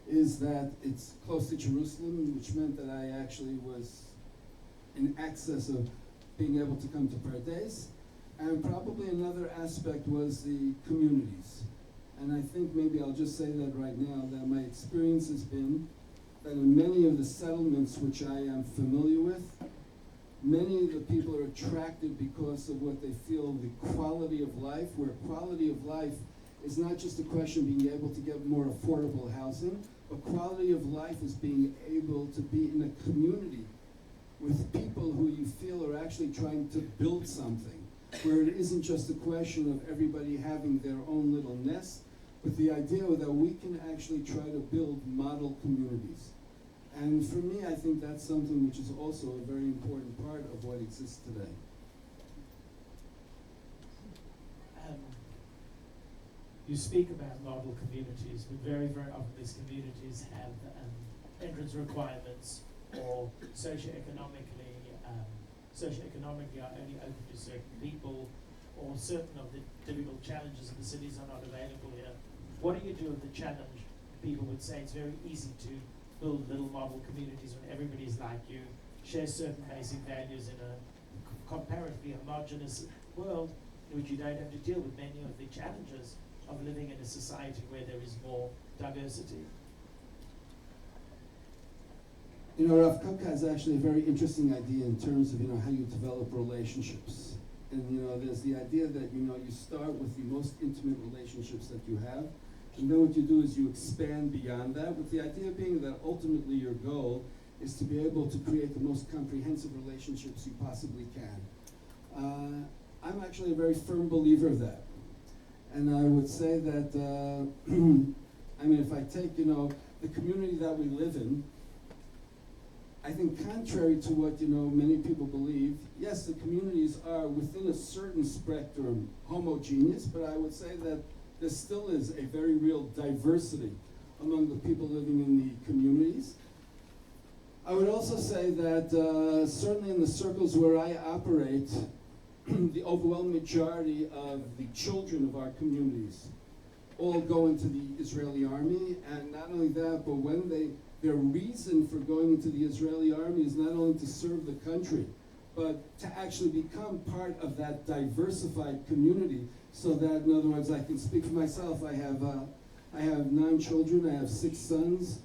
Speaker 5: is that it's close to Jerusalem, which meant that I actually was in access of being able to come to Pardes. And probably another aspect was the communities. And I think maybe I'll just say that right now, that my experience has been that in many of the settlements which I am familiar with, many of the people are attracted because of what they feel the quality of life, where quality of life is not just a question of being able to get more affordable housing, but quality of life is being able to be in a community with people who you feel are actually trying to build something, where it isn't just a question of everybody having their own little nest, but the idea that we can actually try to build model communities. And for me, I think that's something which is also a very important part of what exists today.
Speaker 3: You speak about model communities, but very, very often these communities have entrance requirements, or socioeconomically are only open to certain people, or certain of the difficult challenges of the cities are not available here. What do you do with the challenge? People would say it's very easy to build little model communities when everybody's like you, share certain basic values in a comparatively homogeneous world in which you don't have to deal with many of the challenges of living in a society where there is more diversity.
Speaker 5: Rav Kook has actually a very interesting idea in terms of, how you develop relationships. And, there's the idea that, you start with the most intimate relationships that you have, and then what you do is you expand beyond that, with the idea being that ultimately your goal is to be able to create the most comprehensive relationships you possibly can. I'm actually a very firm believer of that. And I would say that, if I take, the community that we live in, I think contrary to what many people believe, yes, the communities are within a certain spectrum homogeneous, but I would say that there still is a very real diversity among the people living in the communities. I would also say that certainly in the circles where I operate, the overwhelming majority of the children of our communities all go into the Israeli army, and not only that, but when their reason for going into the Israeli army is not only to serve the country, but to actually become part of that diversified community, so that, in other words, I can speak for myself. I have 9 children. I have 6 sons.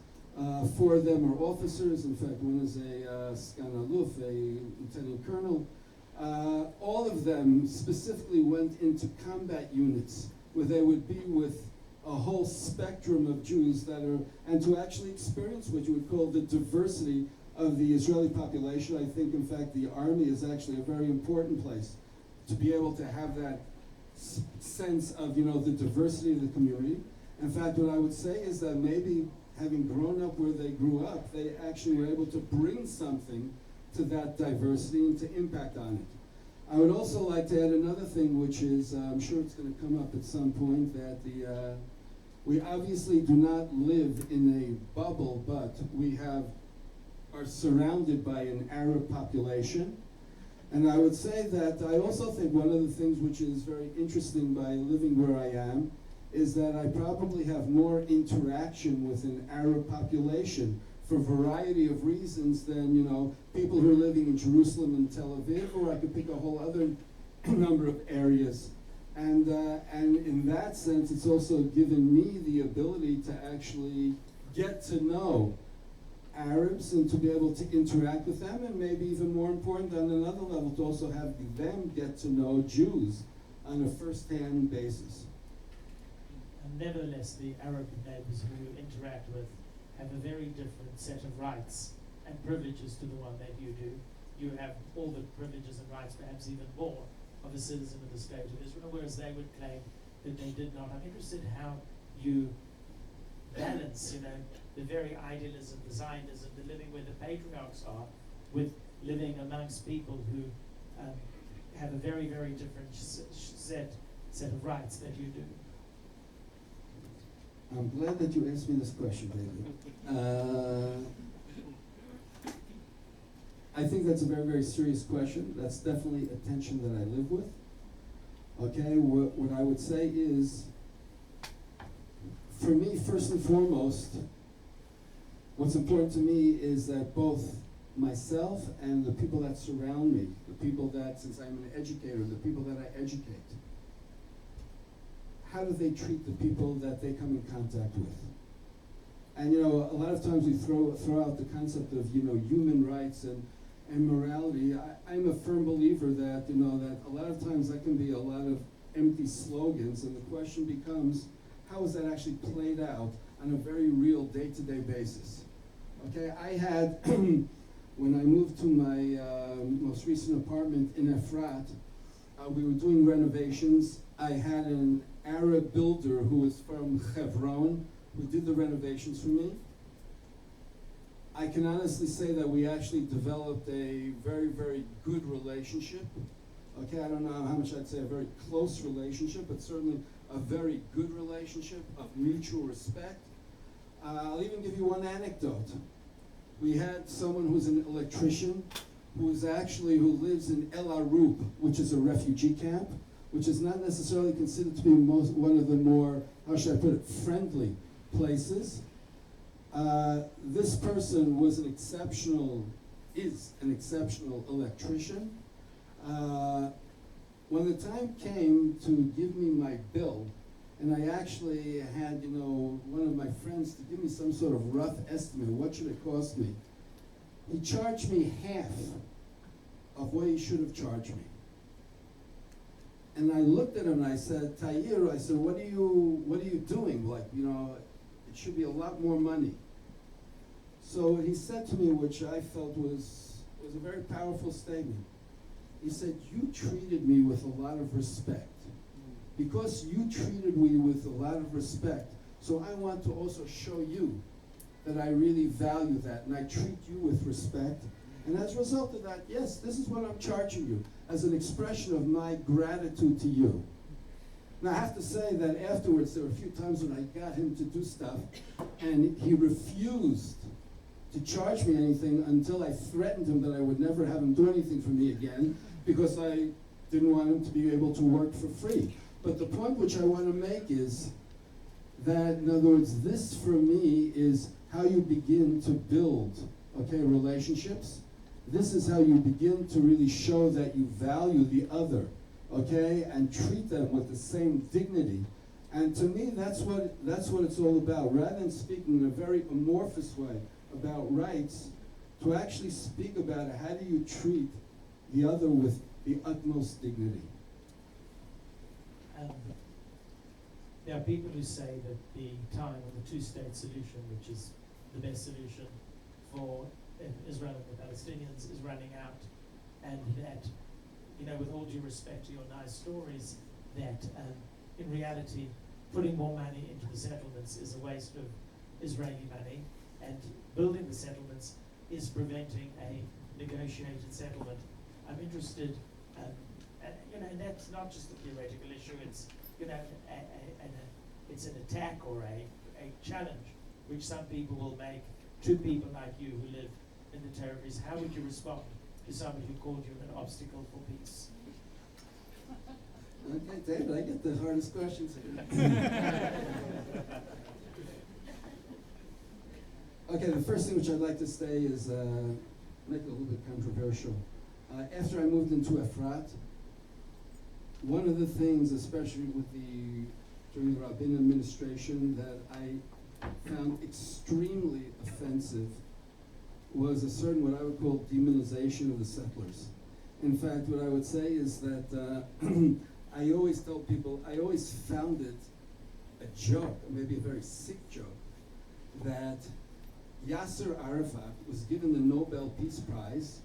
Speaker 5: 4 of them are officers. In fact, one is a Sgan Aluf, a lieutenant colonel. All of them specifically went into combat units where they would be with a whole spectrum of Jews and to actually experience what you would call the diversity of the Israeli population. I think, in fact, the army is actually a very important place to be able to have that sense of, the diversity of the community. In fact, what I would say is that maybe having grown up where they grew up, they actually were able to bring something to that diversity and to impact on it. I would also like to add another thing, which is, I'm sure it's going to come up at some point, that we obviously do not live in a bubble, but we are surrounded by an Arab population. And I would say that I also think one of the things which is very interesting by living where I am is that I probably have more interaction with an Arab population for a variety of reasons than, people who are living in Jerusalem and Tel Aviv, or I could pick a whole other number of areas. And in that sense, it's also given me the ability to actually get to know Arabs and to be able to interact with them, and maybe even more important on another level, to also have them get to know Jews on a first-hand basis.
Speaker 3: And nevertheless, the Arab neighbors who you interact with have a very different set of rights and privileges to the one that you do. You have all the privileges and rights, perhaps even more, of a citizen of the state of Israel, whereas they would claim that they did not. I'm interested how you balance, the very idealism, the Zionism, the living where the patriarchs are, with living amongst people who have a very, very different set of rights that you do.
Speaker 5: I'm glad that you asked me this question, David. I think that's a very, very serious question. That's definitely a tension that I live with. Okay, what I would say is, for me, first and foremost, what's important to me is that both myself and the people that surround me, the people that, since I'm an educator, the people that I educate, how do they treat the people that they come in contact with? And a lot of times we throw out the concept of human rights and morality. I'm a firm believer that that a lot of times that can be a lot of empty slogans, and the question becomes, how is that actually played out on a very real day-to-day basis? Okay, I had when I moved to my most recent apartment in Efrat, we were doing renovations. I had an Arab builder who was from Hebron who did the renovations for me. I can honestly say that we actually developed a very, very good relationship. Okay, I don't know how much I'd say a very close relationship, but certainly a very good relationship of mutual respect. I'll even give you one anecdote. We had someone who's an electrician who lives in El Arub, which is a refugee camp, which is not necessarily considered to be one of the more, how should I put it, friendly places. This person is an exceptional electrician. When the time came to give me my bill, and I actually had, one of my friends to give me some sort of rough estimate, what should it cost me? He charged me half of what he should have charged me. And I looked at him and I said, Tair, I said, what are you doing? Like, it should be a lot more money. So what he said to me, which I felt was a very powerful statement. He said, you treated me with a lot of respect. Because you treated me with a lot of respect, so I want to also show you that I really value that, and I treat you with respect. And as a result of that, yes, this is what I'm charging you, as an expression of my gratitude to you. Now, I have to say that afterwards, there were a few times when I got him to do stuff, and he refused to charge me anything until I threatened him that I would never have him do anything for me again, because I didn't want him to be able to work for free. But the point which I want to make is that, in other words, this for me is how you begin to build, okay, relationships. This is how you begin to really show that you value the other, okay, and treat them with the same dignity. And to me, that's what it's all about. Rather than speaking in a very amorphous way about rights, to actually speak about how do you treat the other with the utmost dignity.
Speaker 3: There are people who say that the time of the two-state solution, which is the best solution for Israel and the Palestinians, is running out, and that, you know, with all due respect to your nice stories, that in reality, putting more money into the settlements is a waste of Israeli money, and building the settlements is preventing a negotiated settlement. I'm interested, you know, and that's not just a theoretical issue, it's, you know, it's an attack or a challenge which some people will make to people like you who live in the territories. How would you respond to somebody who called you an obstacle for peace?
Speaker 5: Okay, David, I get the hardest questions here. Okay, the first thing which I'd like to say is, make it a little bit controversial. After I moved into Efrat, one of the things, especially during the Rabin administration, that I found extremely offensive was a certain, what I would call, demonization of the settlers. In fact, what I would say is that I always tell people, I always found it a joke, maybe a very sick joke, that Yasser Arafat was given the Nobel Peace Prize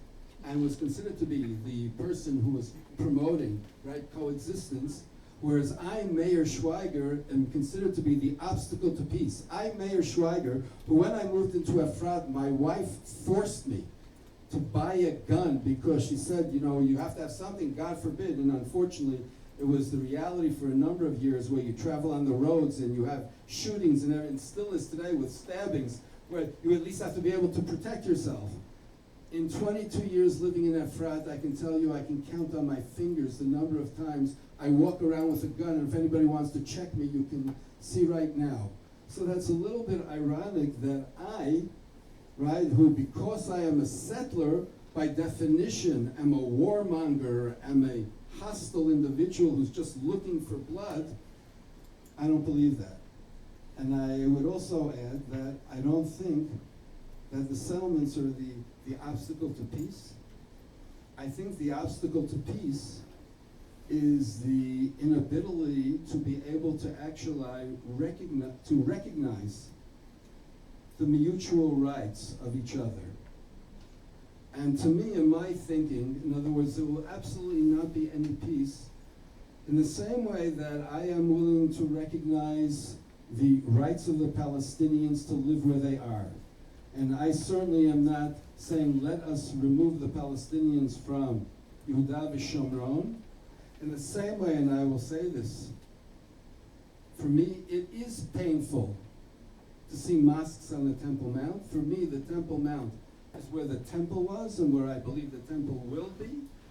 Speaker 5: and was considered to be the person who was promoting, right, coexistence, whereas I, Mayor Schweiger, am considered to be the obstacle to peace. I, Mayor Schweiger, who when I moved into Efrat, my wife forced me to buy a gun because she said, you know, you have to have something, God forbid, and unfortunately, it was the reality for a number of years where you travel on the roads and you have shootings and everything, still is today with stabbings, where you at least have to be able to protect yourself. In 22 years living in Efrat, I can tell you I can count on my fingers the number of times I walk around with a gun, and if anybody wants to check me, you can see right now. So that's a little bit ironic that I, right, who because I am a settler, by definition am a warmonger, am a hostile individual who's just looking for blood, I don't believe that. And I would also add that I don't think that the settlements are the obstacle to peace. I think the obstacle to peace is the inability to be able to actually recognize the mutual rights of each other. And to me, in my thinking, in other words, there will absolutely not be any peace in the same way that I am willing to recognize the rights of the Palestinians to live where they are. And I certainly am not saying let us remove the Palestinians from Yehuda v'Shomron. In the same way, and I will say this, for me it is painful to see mosques on the Temple Mount. For me, the Temple Mount is where the temple was and where I believe the temple will be.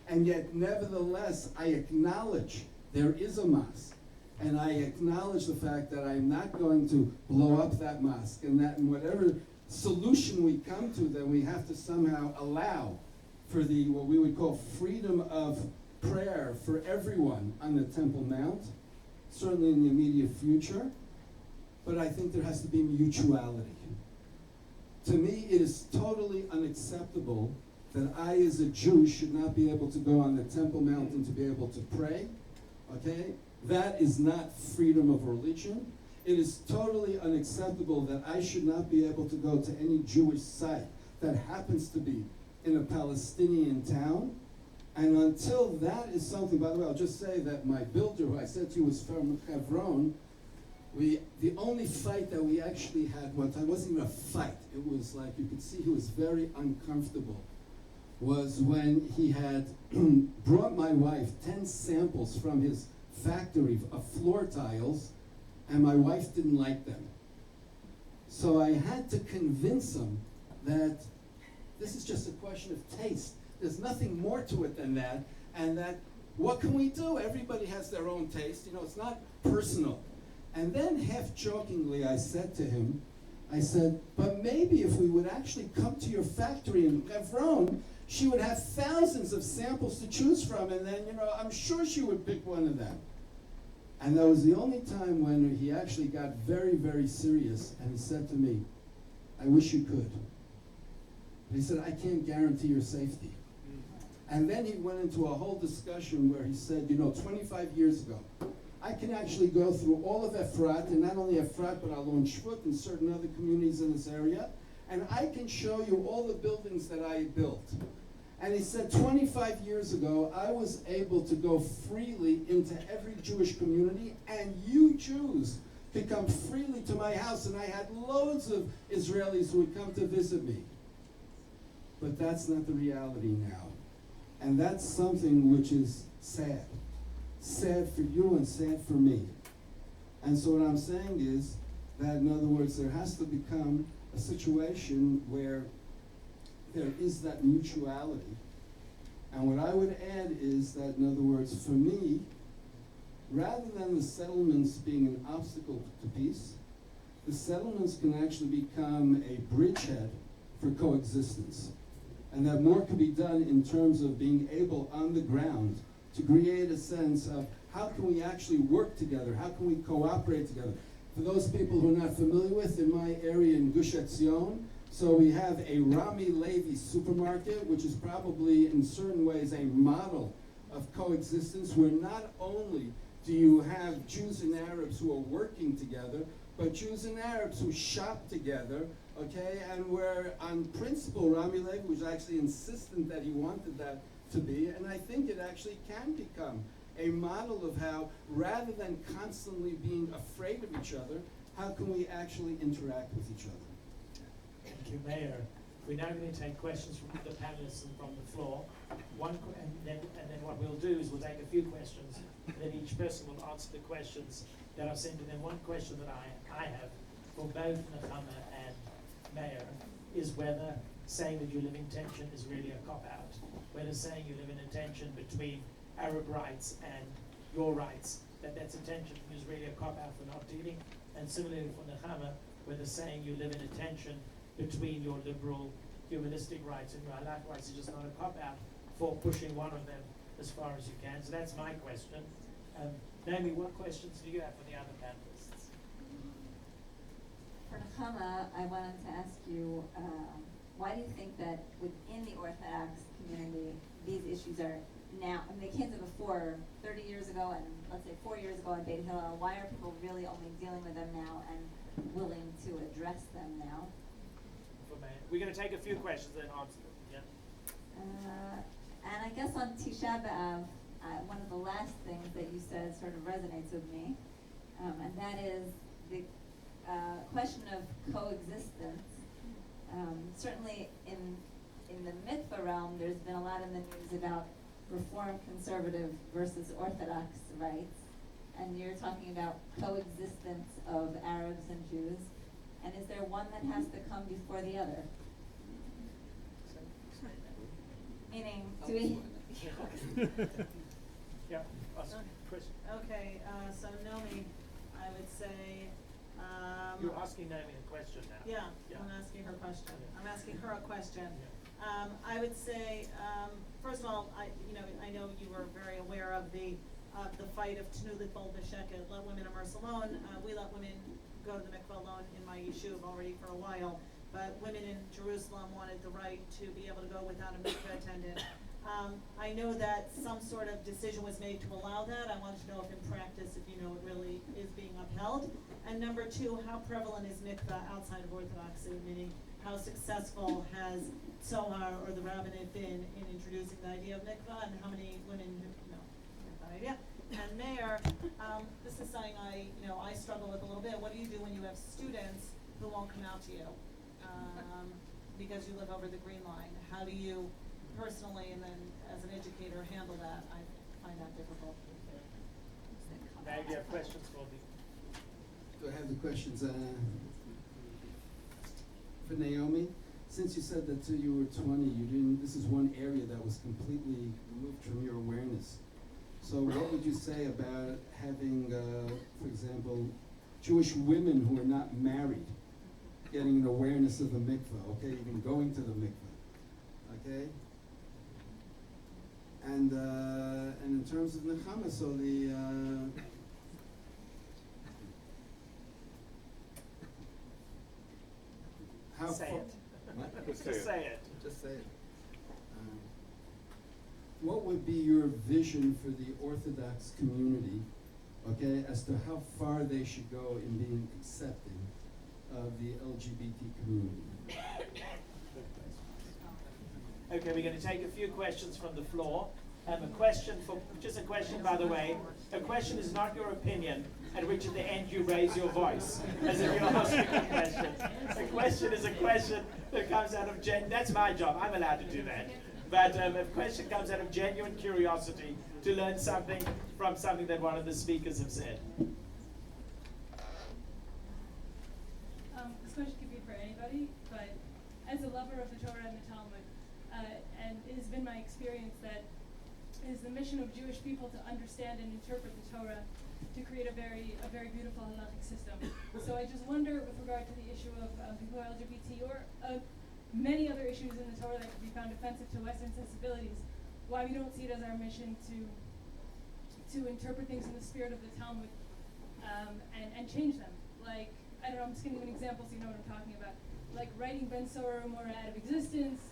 Speaker 5: And yet, nevertheless, I acknowledge there is a mosque. And I acknowledge the fact that I'm not going to blow up that mosque, and that in whatever solution we come to, then we have to somehow allow for the, what we would call freedom of prayer for everyone on the Temple Mount, certainly in the immediate future. But I think there has to be mutuality. To me, it is totally unacceptable that I, as a Jew, should not be able to go on the Temple Mount and to be able to pray, okay? That is not freedom of religion. It is totally unacceptable that I should not be able to go to any Jewish site that happens to be in a Palestinian town. And until that is something, by the way, I'll just say that my builder, who I said to you was from Hebron, The only fight that we actually had one time wasn't even a fight. It was like you could see he was very uncomfortable. Was when he had brought my wife 10 samples from his factory of floor tiles, and my wife didn't like them. So I had to convince him that this is just a question of taste. There's nothing more to it than that, and that what can we do? Everybody has their own taste. You know, it's not personal. And then half jokingly I said to him, I said, but maybe if we would actually come to your factory in Hebron, she would have thousands of samples to choose from, and then, you know, I'm sure she would pick one of them. And that was the only time when he actually got very, very serious, and he said to me, I wish you could. But he said, I can't guarantee your safety. And then he went into a whole discussion where he said, you know, 25 years ago, I can actually go through all of Efrat, and not only Efrat, but Alon Shvut and certain other communities in this area, and I can show you all the buildings that I built. And he said, 25 years ago, I was able to go freely into every Jewish community, and you Jews could come freely to my house, and I had loads of Israelis who would come to visit me. But that's not the reality now. And that's something which is sad. Sad for you and sad for me. And so what I'm saying is that, in other words, there has to become a situation where there is that mutuality. And what I would add is that, in other words, for me, rather than the settlements being an obstacle to peace, the settlements can actually become a bridgehead for coexistence. And that more can be done in terms of being able on the ground to create a sense of how can we actually work together, how can we cooperate together. For those people who are not familiar with, in my area in Gush Etzion, so we have a Rami Levi supermarket, which is probably in certain ways a model of coexistence, where not only do you have Jews and Arabs who are working together, but Jews and Arabs who shop together, okay, and where on principle Rami Levi was actually insistent that he wanted that to be, and I think it actually can become a model of how, rather than constantly being afraid of each other, how can we actually interact with each other?
Speaker 3: Thank you, Mayor. We're now going to take questions from the panelists and from the floor. And then what we'll do is we'll take a few questions, and then each person will answer the questions that are sent. And then one question that I have for both Nechama and Mayor is whether saying that you live in tension is really a cop-out, whether saying you live in a tension between Arab rights and your rights, that's a tension is really a cop-out for not dealing, and similarly for Nechama, whether saying you live in a tension between your liberal humanistic rights and your halakhic rights is just not a cop-out for pushing one of them as far as you can. So that's my question. Naomi, what questions do you have for the other panelists?
Speaker 4: For Nechama, I wanted to ask you, why do you think that within the Orthodox community, these issues are now, I mean, they came to the fore 30 years ago and let's say 4 years ago at Beit Hillel. Why are people really only dealing with them now and willing to address them now?
Speaker 3: We're going to take a few questions and answer them. Yeah.
Speaker 4: And I guess on Tisha B'Av, one of the last things that you said sort of resonates with me, and that is the question of coexistence. Certainly in the mikvah realm, there's been a lot in the news about Reform conservative versus Orthodox rights, and you're talking about coexistence of Arabs and Jews, and is there one that has to come before the other? Meaning, do we?
Speaker 3: Yeah, Chris.
Speaker 1: Okay, so Naomi, I would say,
Speaker 3: You're asking Naomi a question now.
Speaker 1: Yeah, I'm asking her question. I'm asking her a question. I would say, first of all, I know you were very aware of the fight of Tnulit Bol B'Sheket, let women immerse alone. We let women go to the mikvah alone in my yeshuv already for a while, but women in Jerusalem wanted the right to be able to go without a mikvah attendant. I know that some sort of decision was made to allow that. I wanted to know if in practice, if you know it really is being upheld. And number two, how prevalent is mikvah outside of Orthodoxy, meaning how successful has Tzohar or the rabbinate been in introducing the idea of mikvah, and how many women have that idea? And there, this is something I struggle with a little bit. What do you do when you have students who won't come out to you? Because you live over the green line. How do you personally and then as an educator handle that? I find that difficult.
Speaker 3: Maybe you have questions for me.
Speaker 5: Do I have the questions? For Naomi, since you said that till you were 20, this is one area that was completely removed from your awareness. So what would you say about having, for example, Jewish women who are not married getting an awareness of the mikveh, okay, even going to the mikveh, okay? And in terms of nechama, so how
Speaker 3: Say
Speaker 5: far-
Speaker 3: it.
Speaker 5: What?
Speaker 3: Just say it.
Speaker 5: Just say it. What would be your vision for the Orthodox community, okay, as to how far they should go in being accepting of the LGBT community?
Speaker 3: Okay, we're going to take a few questions from the floor. Just a question, by the way. A question is not your opinion, at which at the end you raise your voice, as if you're asking a question. A question is a question that comes out of that's my job, I'm allowed to do that. But a question comes out of genuine curiosity to learn something from something that one of the speakers have said.
Speaker 6: This question could be for anybody, but as a lover of the Torah and the Talmud, and it has been my experience that it is the mission of Jewish people to understand and interpret the Torah to create a very beautiful halachic system. So I just wonder, with regard to the issue of people who are LGBT or many other issues in the Torah that could be found offensive to Western sensibilities, why we don't see it as our mission to interpret things in the spirit of the Talmud and change them. Like, I don't know, I'm just gonna give an example so you know what I'm talking about. Like writing Ben Sora Mora out of existence,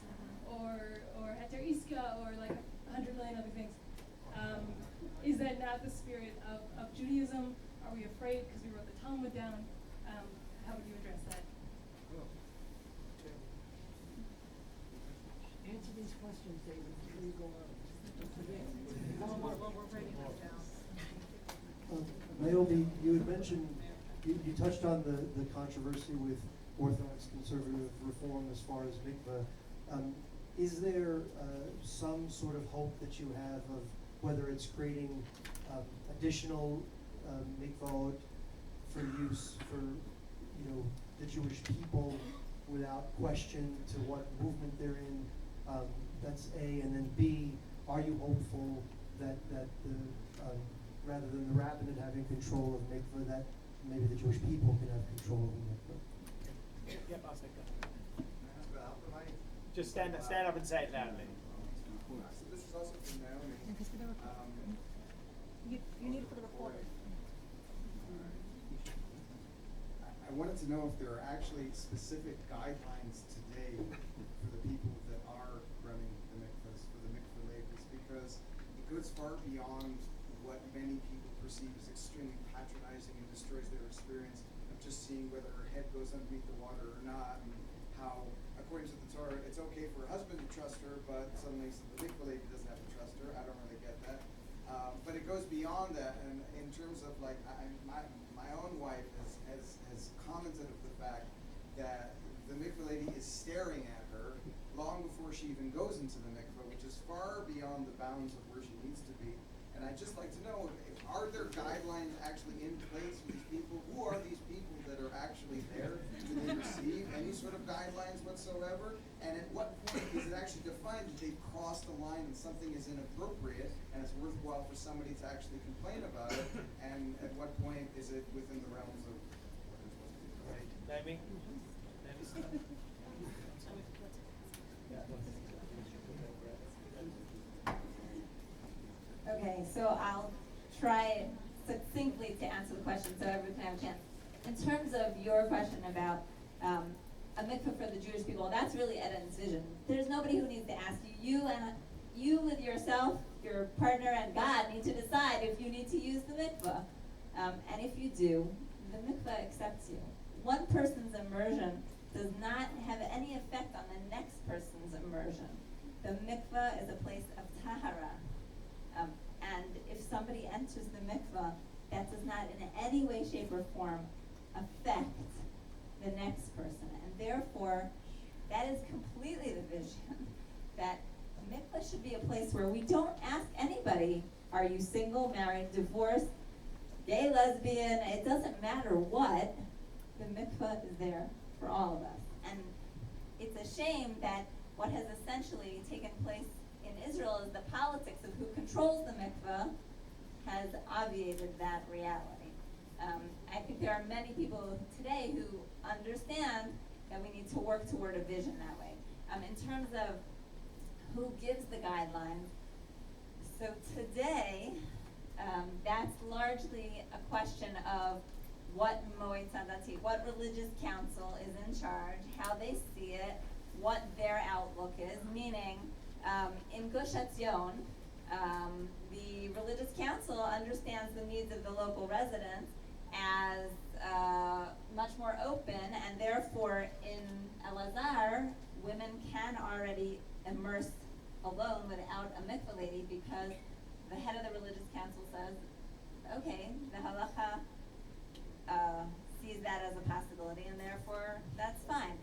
Speaker 6: or Heter Iska, or like 100 million other things. Is that not the spirit of Judaism? Are we afraid because we wrote the Talmud down? How would you address that?
Speaker 2: Answer these questions, David, before you go out.
Speaker 1: We're writing that down.
Speaker 7: Naomi, you had mentioned, you touched on the controversy with Orthodox conservative reform as far as mikveh. Is there some sort of hope that you have of whether it's creating additional mikvahot for use for the Jewish people without question to what movement they're in? That's A, and then B, are you hopeful that the rather than the rabbinate having control of mikveh, that maybe the Jewish people can have control of the mikveh?
Speaker 3: Yep, I'll take that. Just stand up and say it loudly.
Speaker 8: So this is also from Naomi.
Speaker 2: You need to put a recorder.
Speaker 8: I wanted to know if there are actually specific guidelines today for the people that are running the mikvahs, for the mikvah ladies, because it goes far beyond what many people perceive as extremely patronizing and destroys their experience of just seeing whether her head goes underneath the water or not, and how, according to the Torah, it's okay for a husband to trust her, but suddenly the mikvah lady doesn't have to trust her. I don't really get that. But it goes beyond that, and in terms of like, my own wife has commented of the fact that the mikvah lady is staring at her long before she even goes into the mikvah, which is far beyond the bounds of where she needs to be. And I'd just like to know, are there guidelines actually in place for these people? Who are these people that are actually there? Do they receive any sort of guidelines whatsoever? And at what point is it actually defined that they've crossed the line and something is inappropriate and it's worthwhile for somebody to actually complain about it? And at what point is it within the realms of what they're supposed to do?
Speaker 3: Right. Naomi?
Speaker 4: Okay, so I'll try succinctly to answer the question so everyone can have a chance. In terms of your question about a mikveh for the Jewish people, that's really Eden's vision. There's nobody who needs to ask you. You with yourself, your partner, and God need to decide if you need to use the mikveh. And if you do, the mikveh accepts you. One person's immersion does not have any effect on the next person's immersion. The mikveh is a place of tahara. And And if somebody enters the mikvah, that does not in any way, shape, or form affect the next person. And therefore, that is completely the vision, that mikvah should be a place where we don't ask anybody, are you single, married, divorced, gay, lesbian, it doesn't matter what, the mikvah is there for all of us. And it's a shame that what has essentially taken place in Israel is the politics of who controls the mikvah has obviated that reality. I think there are many people today who understand that we need to work toward a vision that way. In terms of who gives the guidelines, so today, that's largely a question of what Moetzah Dati, what religious council is in charge, how they see it, what their outlook is, meaning in Gush Etzion, the religious council understands the needs of the local residents as much more open, and therefore in Elazar, women can already immerse alone without a mikvah lady because the head of the religious council says, okay, the halacha sees that as a possibility, and therefore that's fine.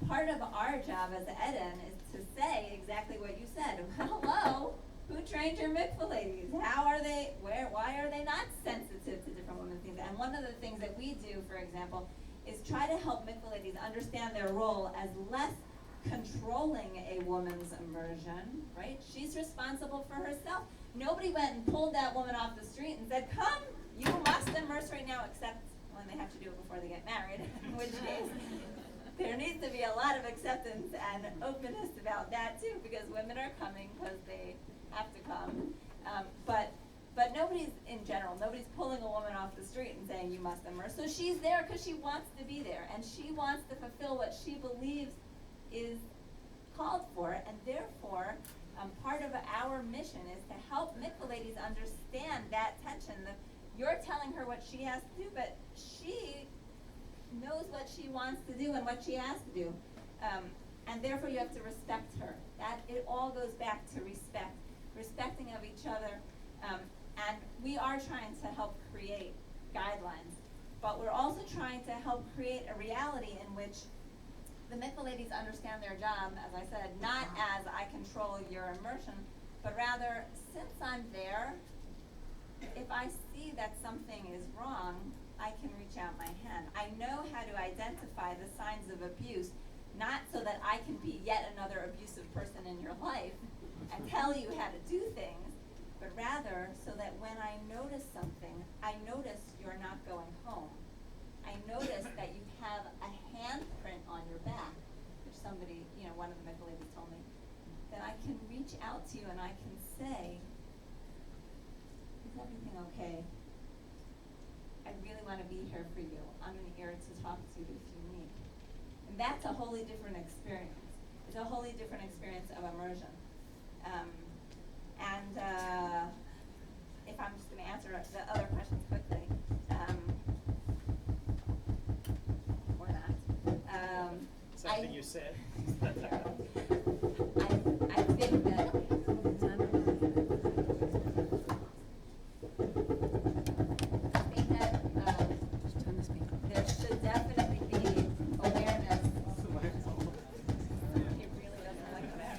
Speaker 4: Part of our job as Eden is to say exactly what you said. Hello, who trained your mikvah ladies? How are they, why are they not sensitive to different women's needs? And one of the things that we do, for example, is try to help mikvah ladies understand their role as less controlling a woman's immersion, right? She's responsible for herself. Nobody went and pulled that woman off the street and said, come, you must immerse right now, except when they have to do it before they get married, in which case there needs to be a lot of acceptance and openness about that too, because women are coming because they have to come. But nobody's, in general, nobody's pulling a woman off the street and saying you must immerse. So she's there because she wants to be there, and she wants to fulfill what she believes is called for, and therefore, part of our mission is to help mikvah ladies understand that tension. You're telling her what she has to do, but she knows what she wants to do and what she has to do. And therefore you have to respect her. That it all goes back to respect, respecting of each other. And we are trying to help create guidelines, but we're also trying to help create a reality in which the mikvah ladies understand their job, as I said, not as I control your immersion, but rather, since I'm there, if I see that something is wrong, I can reach out my hand. I know how to identify the signs of abuse, not so that I can be yet another abusive person in your life and tell you how to do things, but rather so that when I notice something, I notice you're not going home. I notice that you have a handprint on your back, which somebody, one of the mikvah ladies told me, that I can reach out to you and I can say, is everything okay? I really want to be here for you. I'm here to talk to you if you need. And that's a wholly different experience. It's a wholly different experience of immersion. If I'm just going to answer the other questions quickly, or not.
Speaker 3: Something you said.
Speaker 4: I think that there should definitely be awareness. He really doesn't like that.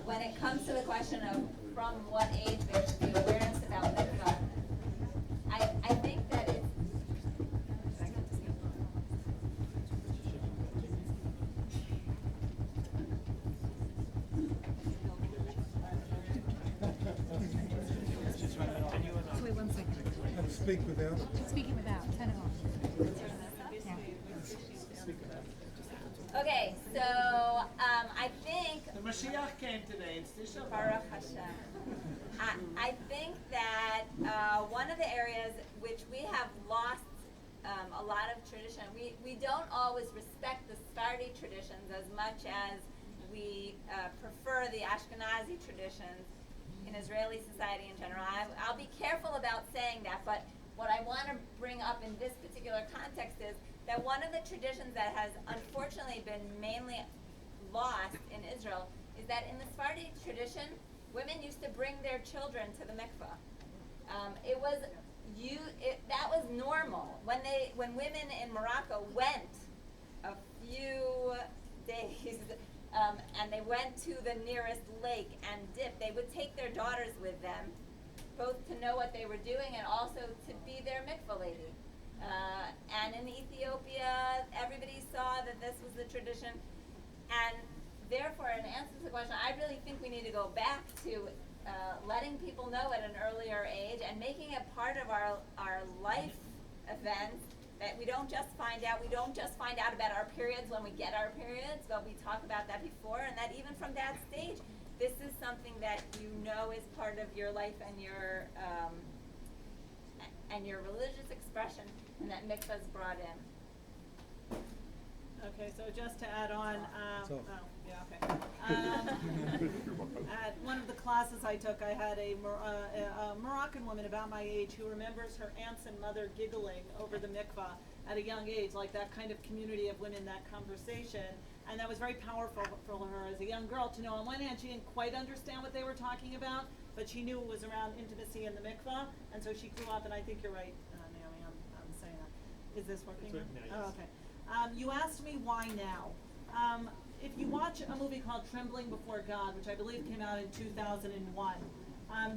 Speaker 4: When it comes to the question of from what age there should be awareness about mikvah, I think that it's
Speaker 9: Wait 1 second.
Speaker 10: Speak without.
Speaker 9: Speaking without, turn it off.
Speaker 4: okay. So I think
Speaker 3: The Mashiach came today. It's Tisha B'Av.
Speaker 4: Baruch Hashem. I think that one of the areas which we have lost a lot of tradition, we don't always respect the Sephardi traditions as much as we prefer the Ashkenazi traditions in Israeli society in general. I'll be careful about saying that, but what I want to bring up in this particular context is that one of the traditions that has unfortunately been mainly lost in Israel is that in the Sephardi tradition, women used to bring their children to the mikveh. That was normal. When women in Morocco went a few days, and they went to the nearest lake and dipped, they would take their daughters with them, both to know what they were doing and also to be their mikveh lady. And in Ethiopia, everybody saw that this was the tradition. And therefore, in answer to the question, I really think we need to go back to letting people know at an earlier age and making it part of our life events, that we don't just find out about our periods when we get our periods, but we talk about that before, and that even from that stage, this is something that you know is part of your life and your religious expression, and that mikvah's brought in.
Speaker 1: Okay, so just to add on, at one of the classes I took, I had a Moroccan woman about my age who remembers her aunts and mother giggling over the mikvah at a young age, like that kind of community of women, that conversation. And that was very powerful for her as a young girl to know, on one hand, she didn't quite understand what they were talking about, but she knew it was around intimacy in the mikvah, and so she grew up, and I think you're right, Naomi, I'm saying that. Is this working?
Speaker 10: It's working now,
Speaker 1: Oh,
Speaker 10: yes.
Speaker 1: okay. You asked me why now. If you watch a movie called Trembling Before God, which I believe came out in 2001,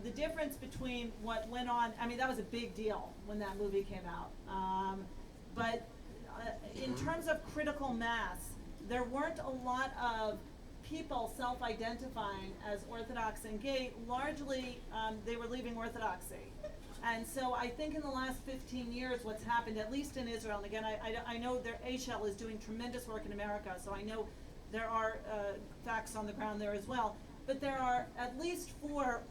Speaker 1: the difference between what went on, I mean, that was a big deal when that movie came out. But in terms of critical mass, there weren't a lot of people self-identifying as Orthodox and gay. Largely, they were leaving Orthodoxy. And so I think in the last 15 years, what's happened, at least in Israel, and again, I know ASHEL is doing tremendous work in America, so I know there are facts on the ground there as well. But there are at least 4,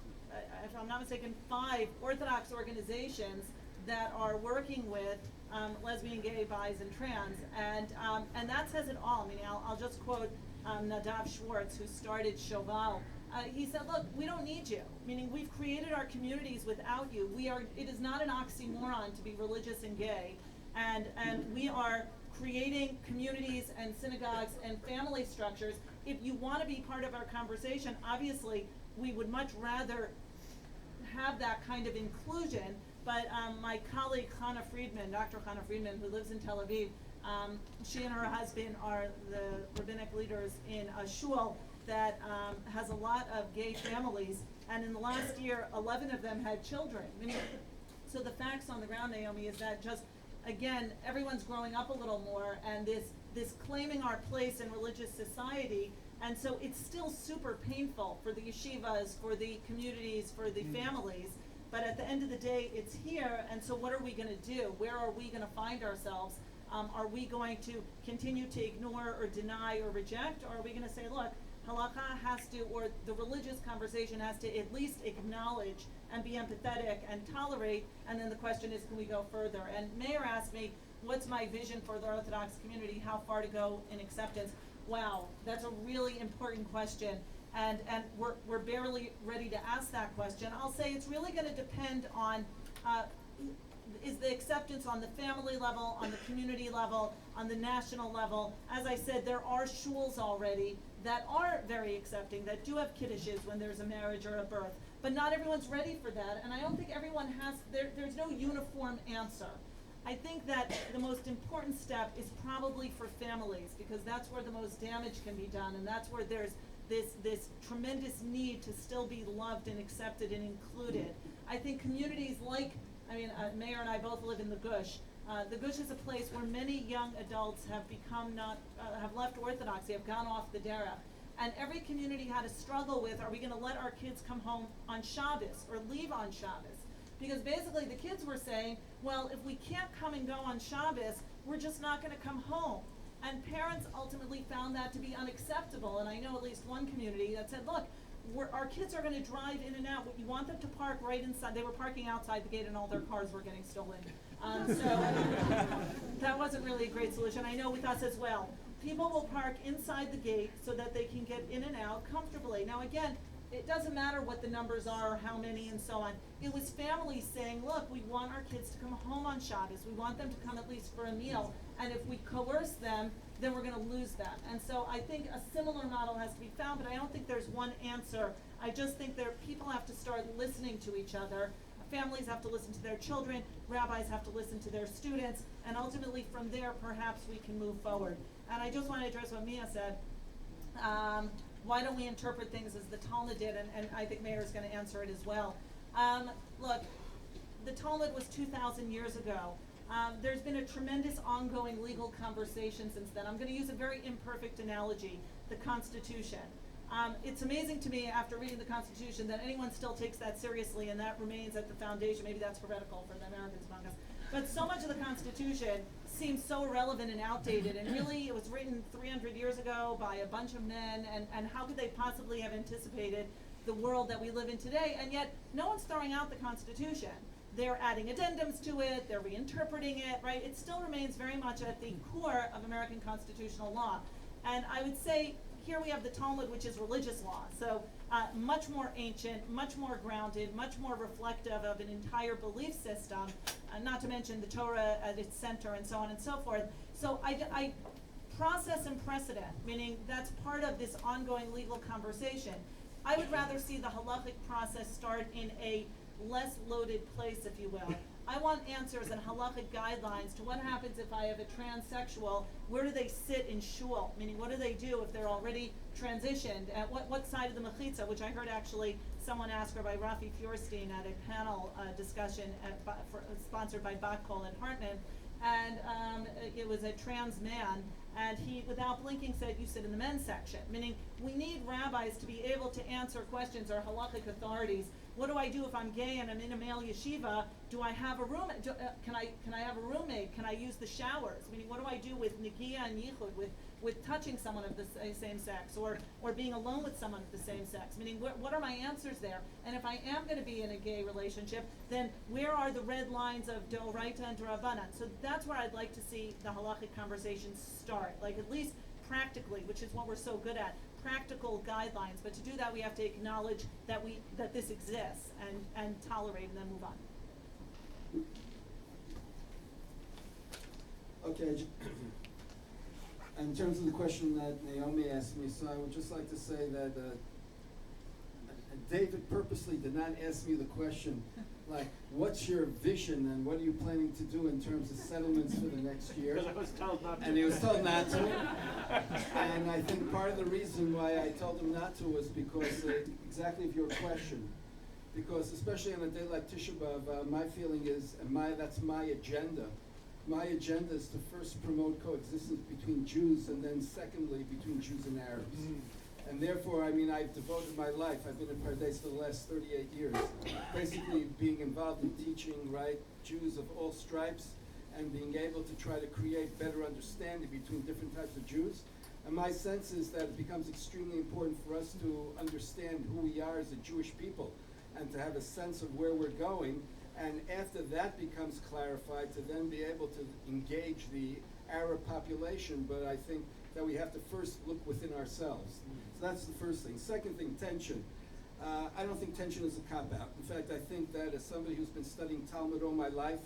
Speaker 1: if I'm not mistaken, 5 Orthodox organizations that are working with lesbian, gay, bis, and trans, and that says it all. I mean, I'll just quote Nadav Schwartz, who started Shoval. He said, look, we don't need you, meaning we've created our communities without you. It is not an oxymoron to be religious and gay, and we are creating communities and synagogues and family structures. If you want to be part of our conversation, obviously, we would much rather have that kind of inclusion, but my colleague Chana Friedman, Dr. Chana Friedman, who lives in Tel Aviv, she and her husband are the rabbinic leaders in a shul that has a lot of gay families, and in the last year, 11 of them had children. I mean, so the facts on the ground, Naomi, is that just, again, everyone's growing up a little more, and this claiming our place in religious society, and so it's still super painful for the yeshivas, for the communities, for the families, but at the end of the day, it's here, and so what are we gonna do? Where are we gonna find ourselves? Are we going to continue to ignore or deny or reject, or are we gonna say, look, halakha has to, or the religious conversation has to at least acknowledge and be empathetic and tolerate, and then the question is, can we go further? And Mayor asked me, what's my vision for the Orthodox community, how far to go in acceptance? Wow, that's a really important question, and we're barely ready to ask that question. I'll say it's really gonna depend on, is the acceptance on the family level, on the community level, on the national level. As I said, there are shuls already that are very accepting, that do have kiddushes when there's a marriage or a birth, but not everyone's ready for that, and I don't think everyone has, there's no uniform answer. I think that the most important step is probably for families, because that's where the most damage can be done, and that's where there's this tremendous need to still be loved and accepted and included. I think communities like, Mayor and I both live in the Gush. The Gush is a place where many young adults have become have left Orthodoxy, have gone off the derech. And every community had a struggle with, are we gonna let our kids come home on Shabbos or leave on Shabbos? Because basically the kids were saying, well, if we can't come and go on Shabbos, we're just not gonna come home. And parents ultimately found that to be unacceptable. And I know at least one community that said, look, our kids are gonna drive in and out. You want them to park right inside. They were parking outside the gate and all their cars were getting stolen. So that wasn't really a great solution. I know with us as well. People will park inside the gate so that they can get in and out comfortably. Now again, it doesn't matter what the numbers are or how many and so on. It was families saying, look, we want our kids to come home on Shabbos. We want them to come at least for a meal. And if we coerce them, then we're gonna lose them. And so I think a similar model has to be found, but I don't think there's one answer. I just think people have to start listening to each other. Families have to listen to their children, rabbis have to listen to their students, and ultimately from there, perhaps we can move forward. And I just want to address what Mia said. Why don't we interpret things as the Talmud did? And I think Meir is going to answer it as well. Look, the Talmud was 2,000 years ago. There's been a tremendous ongoing legal conversation since then. I'm going to use a very imperfect analogy, the Constitution. It's amazing to me after reading the Constitution that anyone still takes that seriously, and that remains at the foundation. Maybe that's heretical for the Americans among us. But so much of the Constitution seems so irrelevant and outdated, and really it was written 300 years ago by a bunch of men, and how could they possibly have anticipated the world that we live in today? And yet no one's throwing out the Constitution. They're adding addendums to it, they're reinterpreting it, right? It still remains very much at the core of American constitutional law. And I would say here we have the Talmud, which is religious law. So much more ancient, much more grounded, much more reflective of an entire belief system, not to mention the Torah at its center and so on and so forth. So I process and precedent, meaning that's part of this ongoing legal conversation. I would rather see the halachic process start in a less loaded place, if you will. I want answers and halachic guidelines to what happens if I have a transsexual. Where do they sit in shul? Meaning, what do they do if they're already transitioned? At what side of the mechitza? Which I heard actually someone ask her by Rafi Feuerstein at a panel discussion sponsored by Batkol and Hartman. And it was a trans man, and he, without blinking, said, "You sit in the men's section." Meaning, we need rabbis to be able to answer questions, or halachic authorities. What do I do if I'm gay and I'm in a male yeshiva? Do I have a room? Can I have a roommate? Can I use the showers? Meaning, what do I do with negiah and yichud, with touching someone of the same sex, or being alone with someone of the same sex? Meaning, what are my answers there? And if I am going to be in a gay relationship, then where are the red lines of D'Oraita and D'Rabbanan? So that's where I'd like to see the halachic conversation start, like at least practically, which is what we're so good at. Practical guidelines, but to do that we have to acknowledge that this exists and tolerate and then move on.
Speaker 5: Okay, in terms of the question that Naomi asked me, so I would just like to say that David purposely did not ask me the question, like, what's your vision and what are you planning to do in terms of settlements for the next year?
Speaker 3: Because I was told not to.
Speaker 5: And he was told not to. And I think part of the reason why I told him not to was because exactly of your question. Because especially on a day like Tisha B'Av, my feeling is, that's my agenda. My agenda is to first promote coexistence between Jews, and then secondly between Jews and Arabs. And therefore, I mean, I've devoted my life, I've been in Pardes for the last 38 years, basically being involved in teaching, right, Jews of all stripes, and being able to try to create better understanding between different types of Jews. And my sense is that it becomes extremely important for us to understand who we are as a Jewish people, and to have a sense of where we're going. And after that becomes clarified, to then be able to engage the Arab population. But I think that we have to first look within ourselves. So that's the first thing. Second thing, tension. I don't think tension is a cop-out. In fact, I think that as somebody who's been studying Talmud all my life,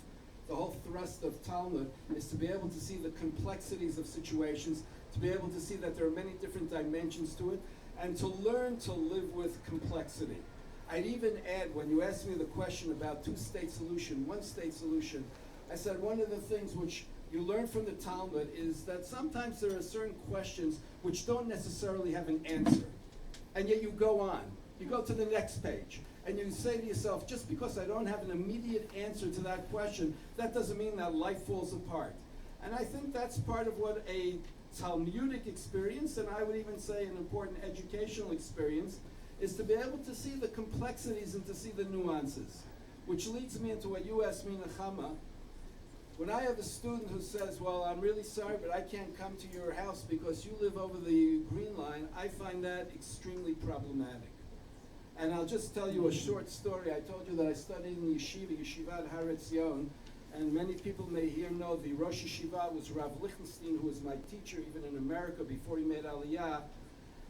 Speaker 5: the whole thrust of Talmud is to be able to see the complexities of situations, to be able to see that there are many different dimensions to it, and to learn to live with complexity. I'd even add, when you asked me the question about two-state solution, one-state solution, I said one of the things which you learn from the Talmud is that sometimes there are certain questions which don't necessarily have an answer. And yet you go on. You go to the next page. And you say to yourself, just because I don't have an immediate answer to that question, that doesn't mean that life falls apart. And I think that's part of what a Talmudic experience, and I would even say an important educational experience, is to be able to see the complexities and to see the nuances. Which leads me into what you asked me, Nechama. When I have a student who says, well, I'm really sorry, but I can't come to your house because you live over the Green Line, I find that extremely problematic. And I'll just tell you a short story. I told you that I studied in Yeshivat Har Etzion, and many people may here know the Rosh Yeshiva was Rav Lichtenstein, who was my teacher even in America before he made Aliyah.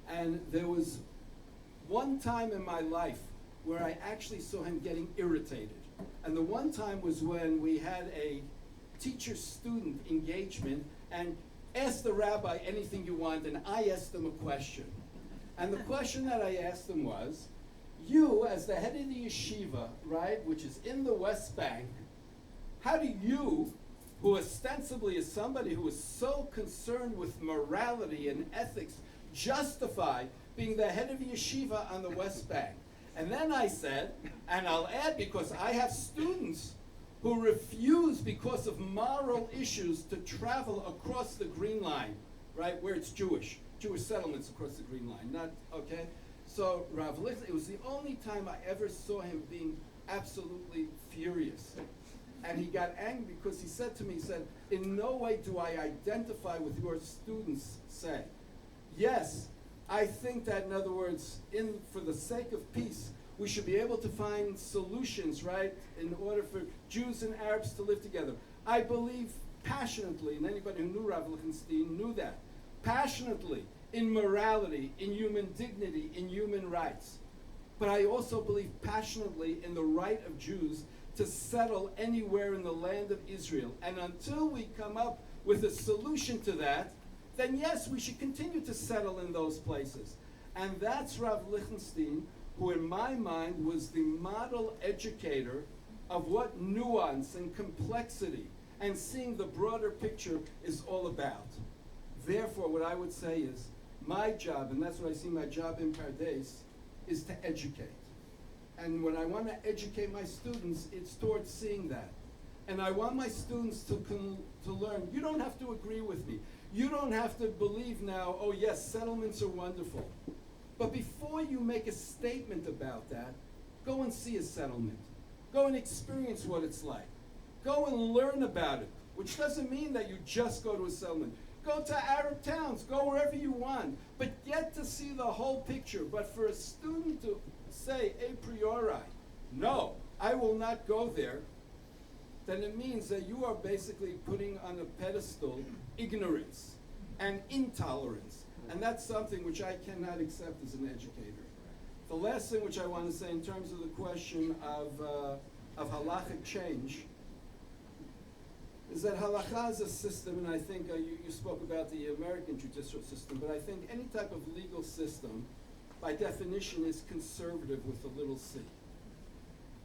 Speaker 5: And there was one time in my life where I actually saw him getting irritated. And the one time was when we had a teacher-student engagement, and ask the rabbi anything you want, and I asked him a question. And the question that I asked him was, you, as the head of the yeshiva, right, which is in the West Bank, how do you, who ostensibly is somebody who is so concerned with morality and ethics, justify being the head of a yeshiva on the West Bank? And then I said, and I'll add, because I have students who refuse because of moral issues to travel across the Green Line, right, where it's Jewish settlements across the Green Line, not, okay? So Rav Licht, it was the only time I ever saw him being absolutely furious. And he got angry because he said to me, he said, in no way do I identify with your students say. Yes, I think that, in other words, for the sake of peace, we should be able to find solutions, right, in order for Jews and Arabs to live together. I believe passionately, and anybody who knew Rav Lichtenstein knew that, passionately in morality, in human dignity, in human rights. But I also believe passionately in the right of Jews to settle anywhere in the land of Israel. And until we come up with a solution to that, then yes, we should continue to settle in those places. And that's Rav Lichtenstein, who in my mind was the model educator of what nuance and complexity and seeing the broader picture is all about. Therefore, what I would say is, my job, and that's what I see my job in Pardes, is to educate. And when I want to educate my students, it's towards seeing that. And I want my students to learn, you don't have to agree with me. You don't have to believe now, oh yes, settlements are wonderful. But before you make a statement about that, go and see a settlement. Go and experience what it's like. Go and learn about it, which doesn't mean that you just go to a settlement. Go to Arab towns, go wherever you want, but get to see the whole picture. But for a student to say a priori, no, I will not go there, then it means that you are basically putting on a pedestal ignorance and intolerance. And that's something which I cannot accept as an educator. The last thing which I want to say in terms of the question of halachic change is that halakha is a system, and I think you spoke about the American judicial system, but I think any type of legal system, by definition, is conservative with a little c.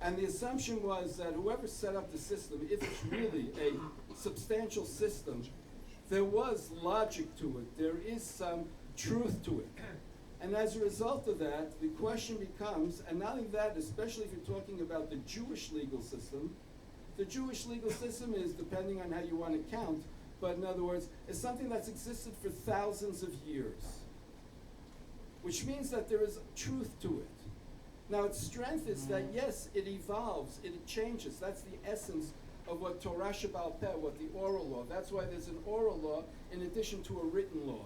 Speaker 5: And the assumption was that whoever set up the system, if it's really a substantial system, there was logic to it. There is some truth to it. And as a result of that, the question becomes, and not only that, especially if you're talking about the Jewish legal system, the Jewish legal system is, depending on how you want to count, but in other words, is something that's existed for thousands of years, which means that there is truth to it. Now, its strength is that, yes, it evolves, it changes. That's the essence of what Torah Sheba'al Peh, what the oral law. That's why there's an oral law in addition to a written law.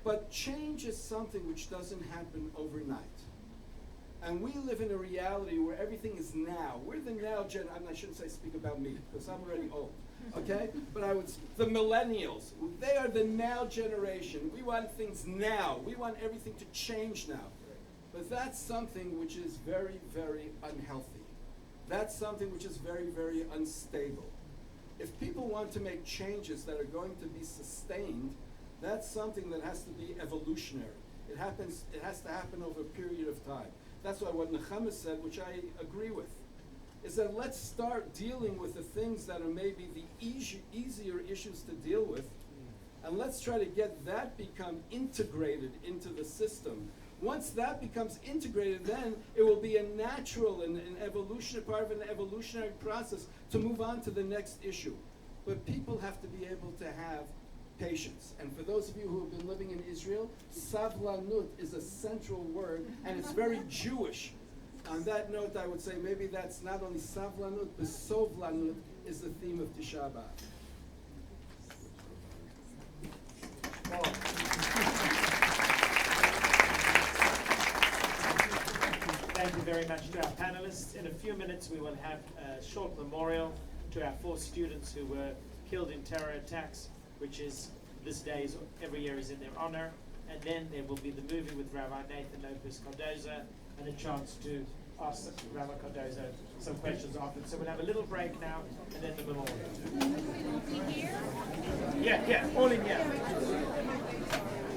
Speaker 5: But change is something which doesn't happen overnight. And we live in a reality where everything is now. We're the now I shouldn't say speak about me, because I'm already old, okay? But the millennials, they are the now generation. We want things now. We want everything to change now. But that's something which is very, very unhealthy. That's something which is very, very unstable. If people want to make changes that are going to be sustained, that's something that has to be evolutionary. It has to happen over a period of time. That's why what Nechemia said, which I agree with, is that let's start dealing with the things that are maybe the easier issues to deal with, and let's try to get that become integrated into the system. Once that becomes integrated, then it will be a natural and an evolutionary part of an evolutionary process to move on to the next issue. But people have to be able to have patience. And for those of you who have been living in Israel, savlanut is a central word, and it's very Jewish. On that note, I would say maybe that's not only savlanut, but sovlanut is the theme of Tisha B'Av.
Speaker 3: Thank you very much to our panelists. In a few minutes, we will have a short memorial to our 4 students who were killed in terror attacks, which is this day every year is in their honor. And then there will be the movie with Rabbi Nathan Lopez Cardoza and a chance to ask Rabbi Cardozo some questions after. So we'll have a little break now, and then the memorial. Yeah, all in here.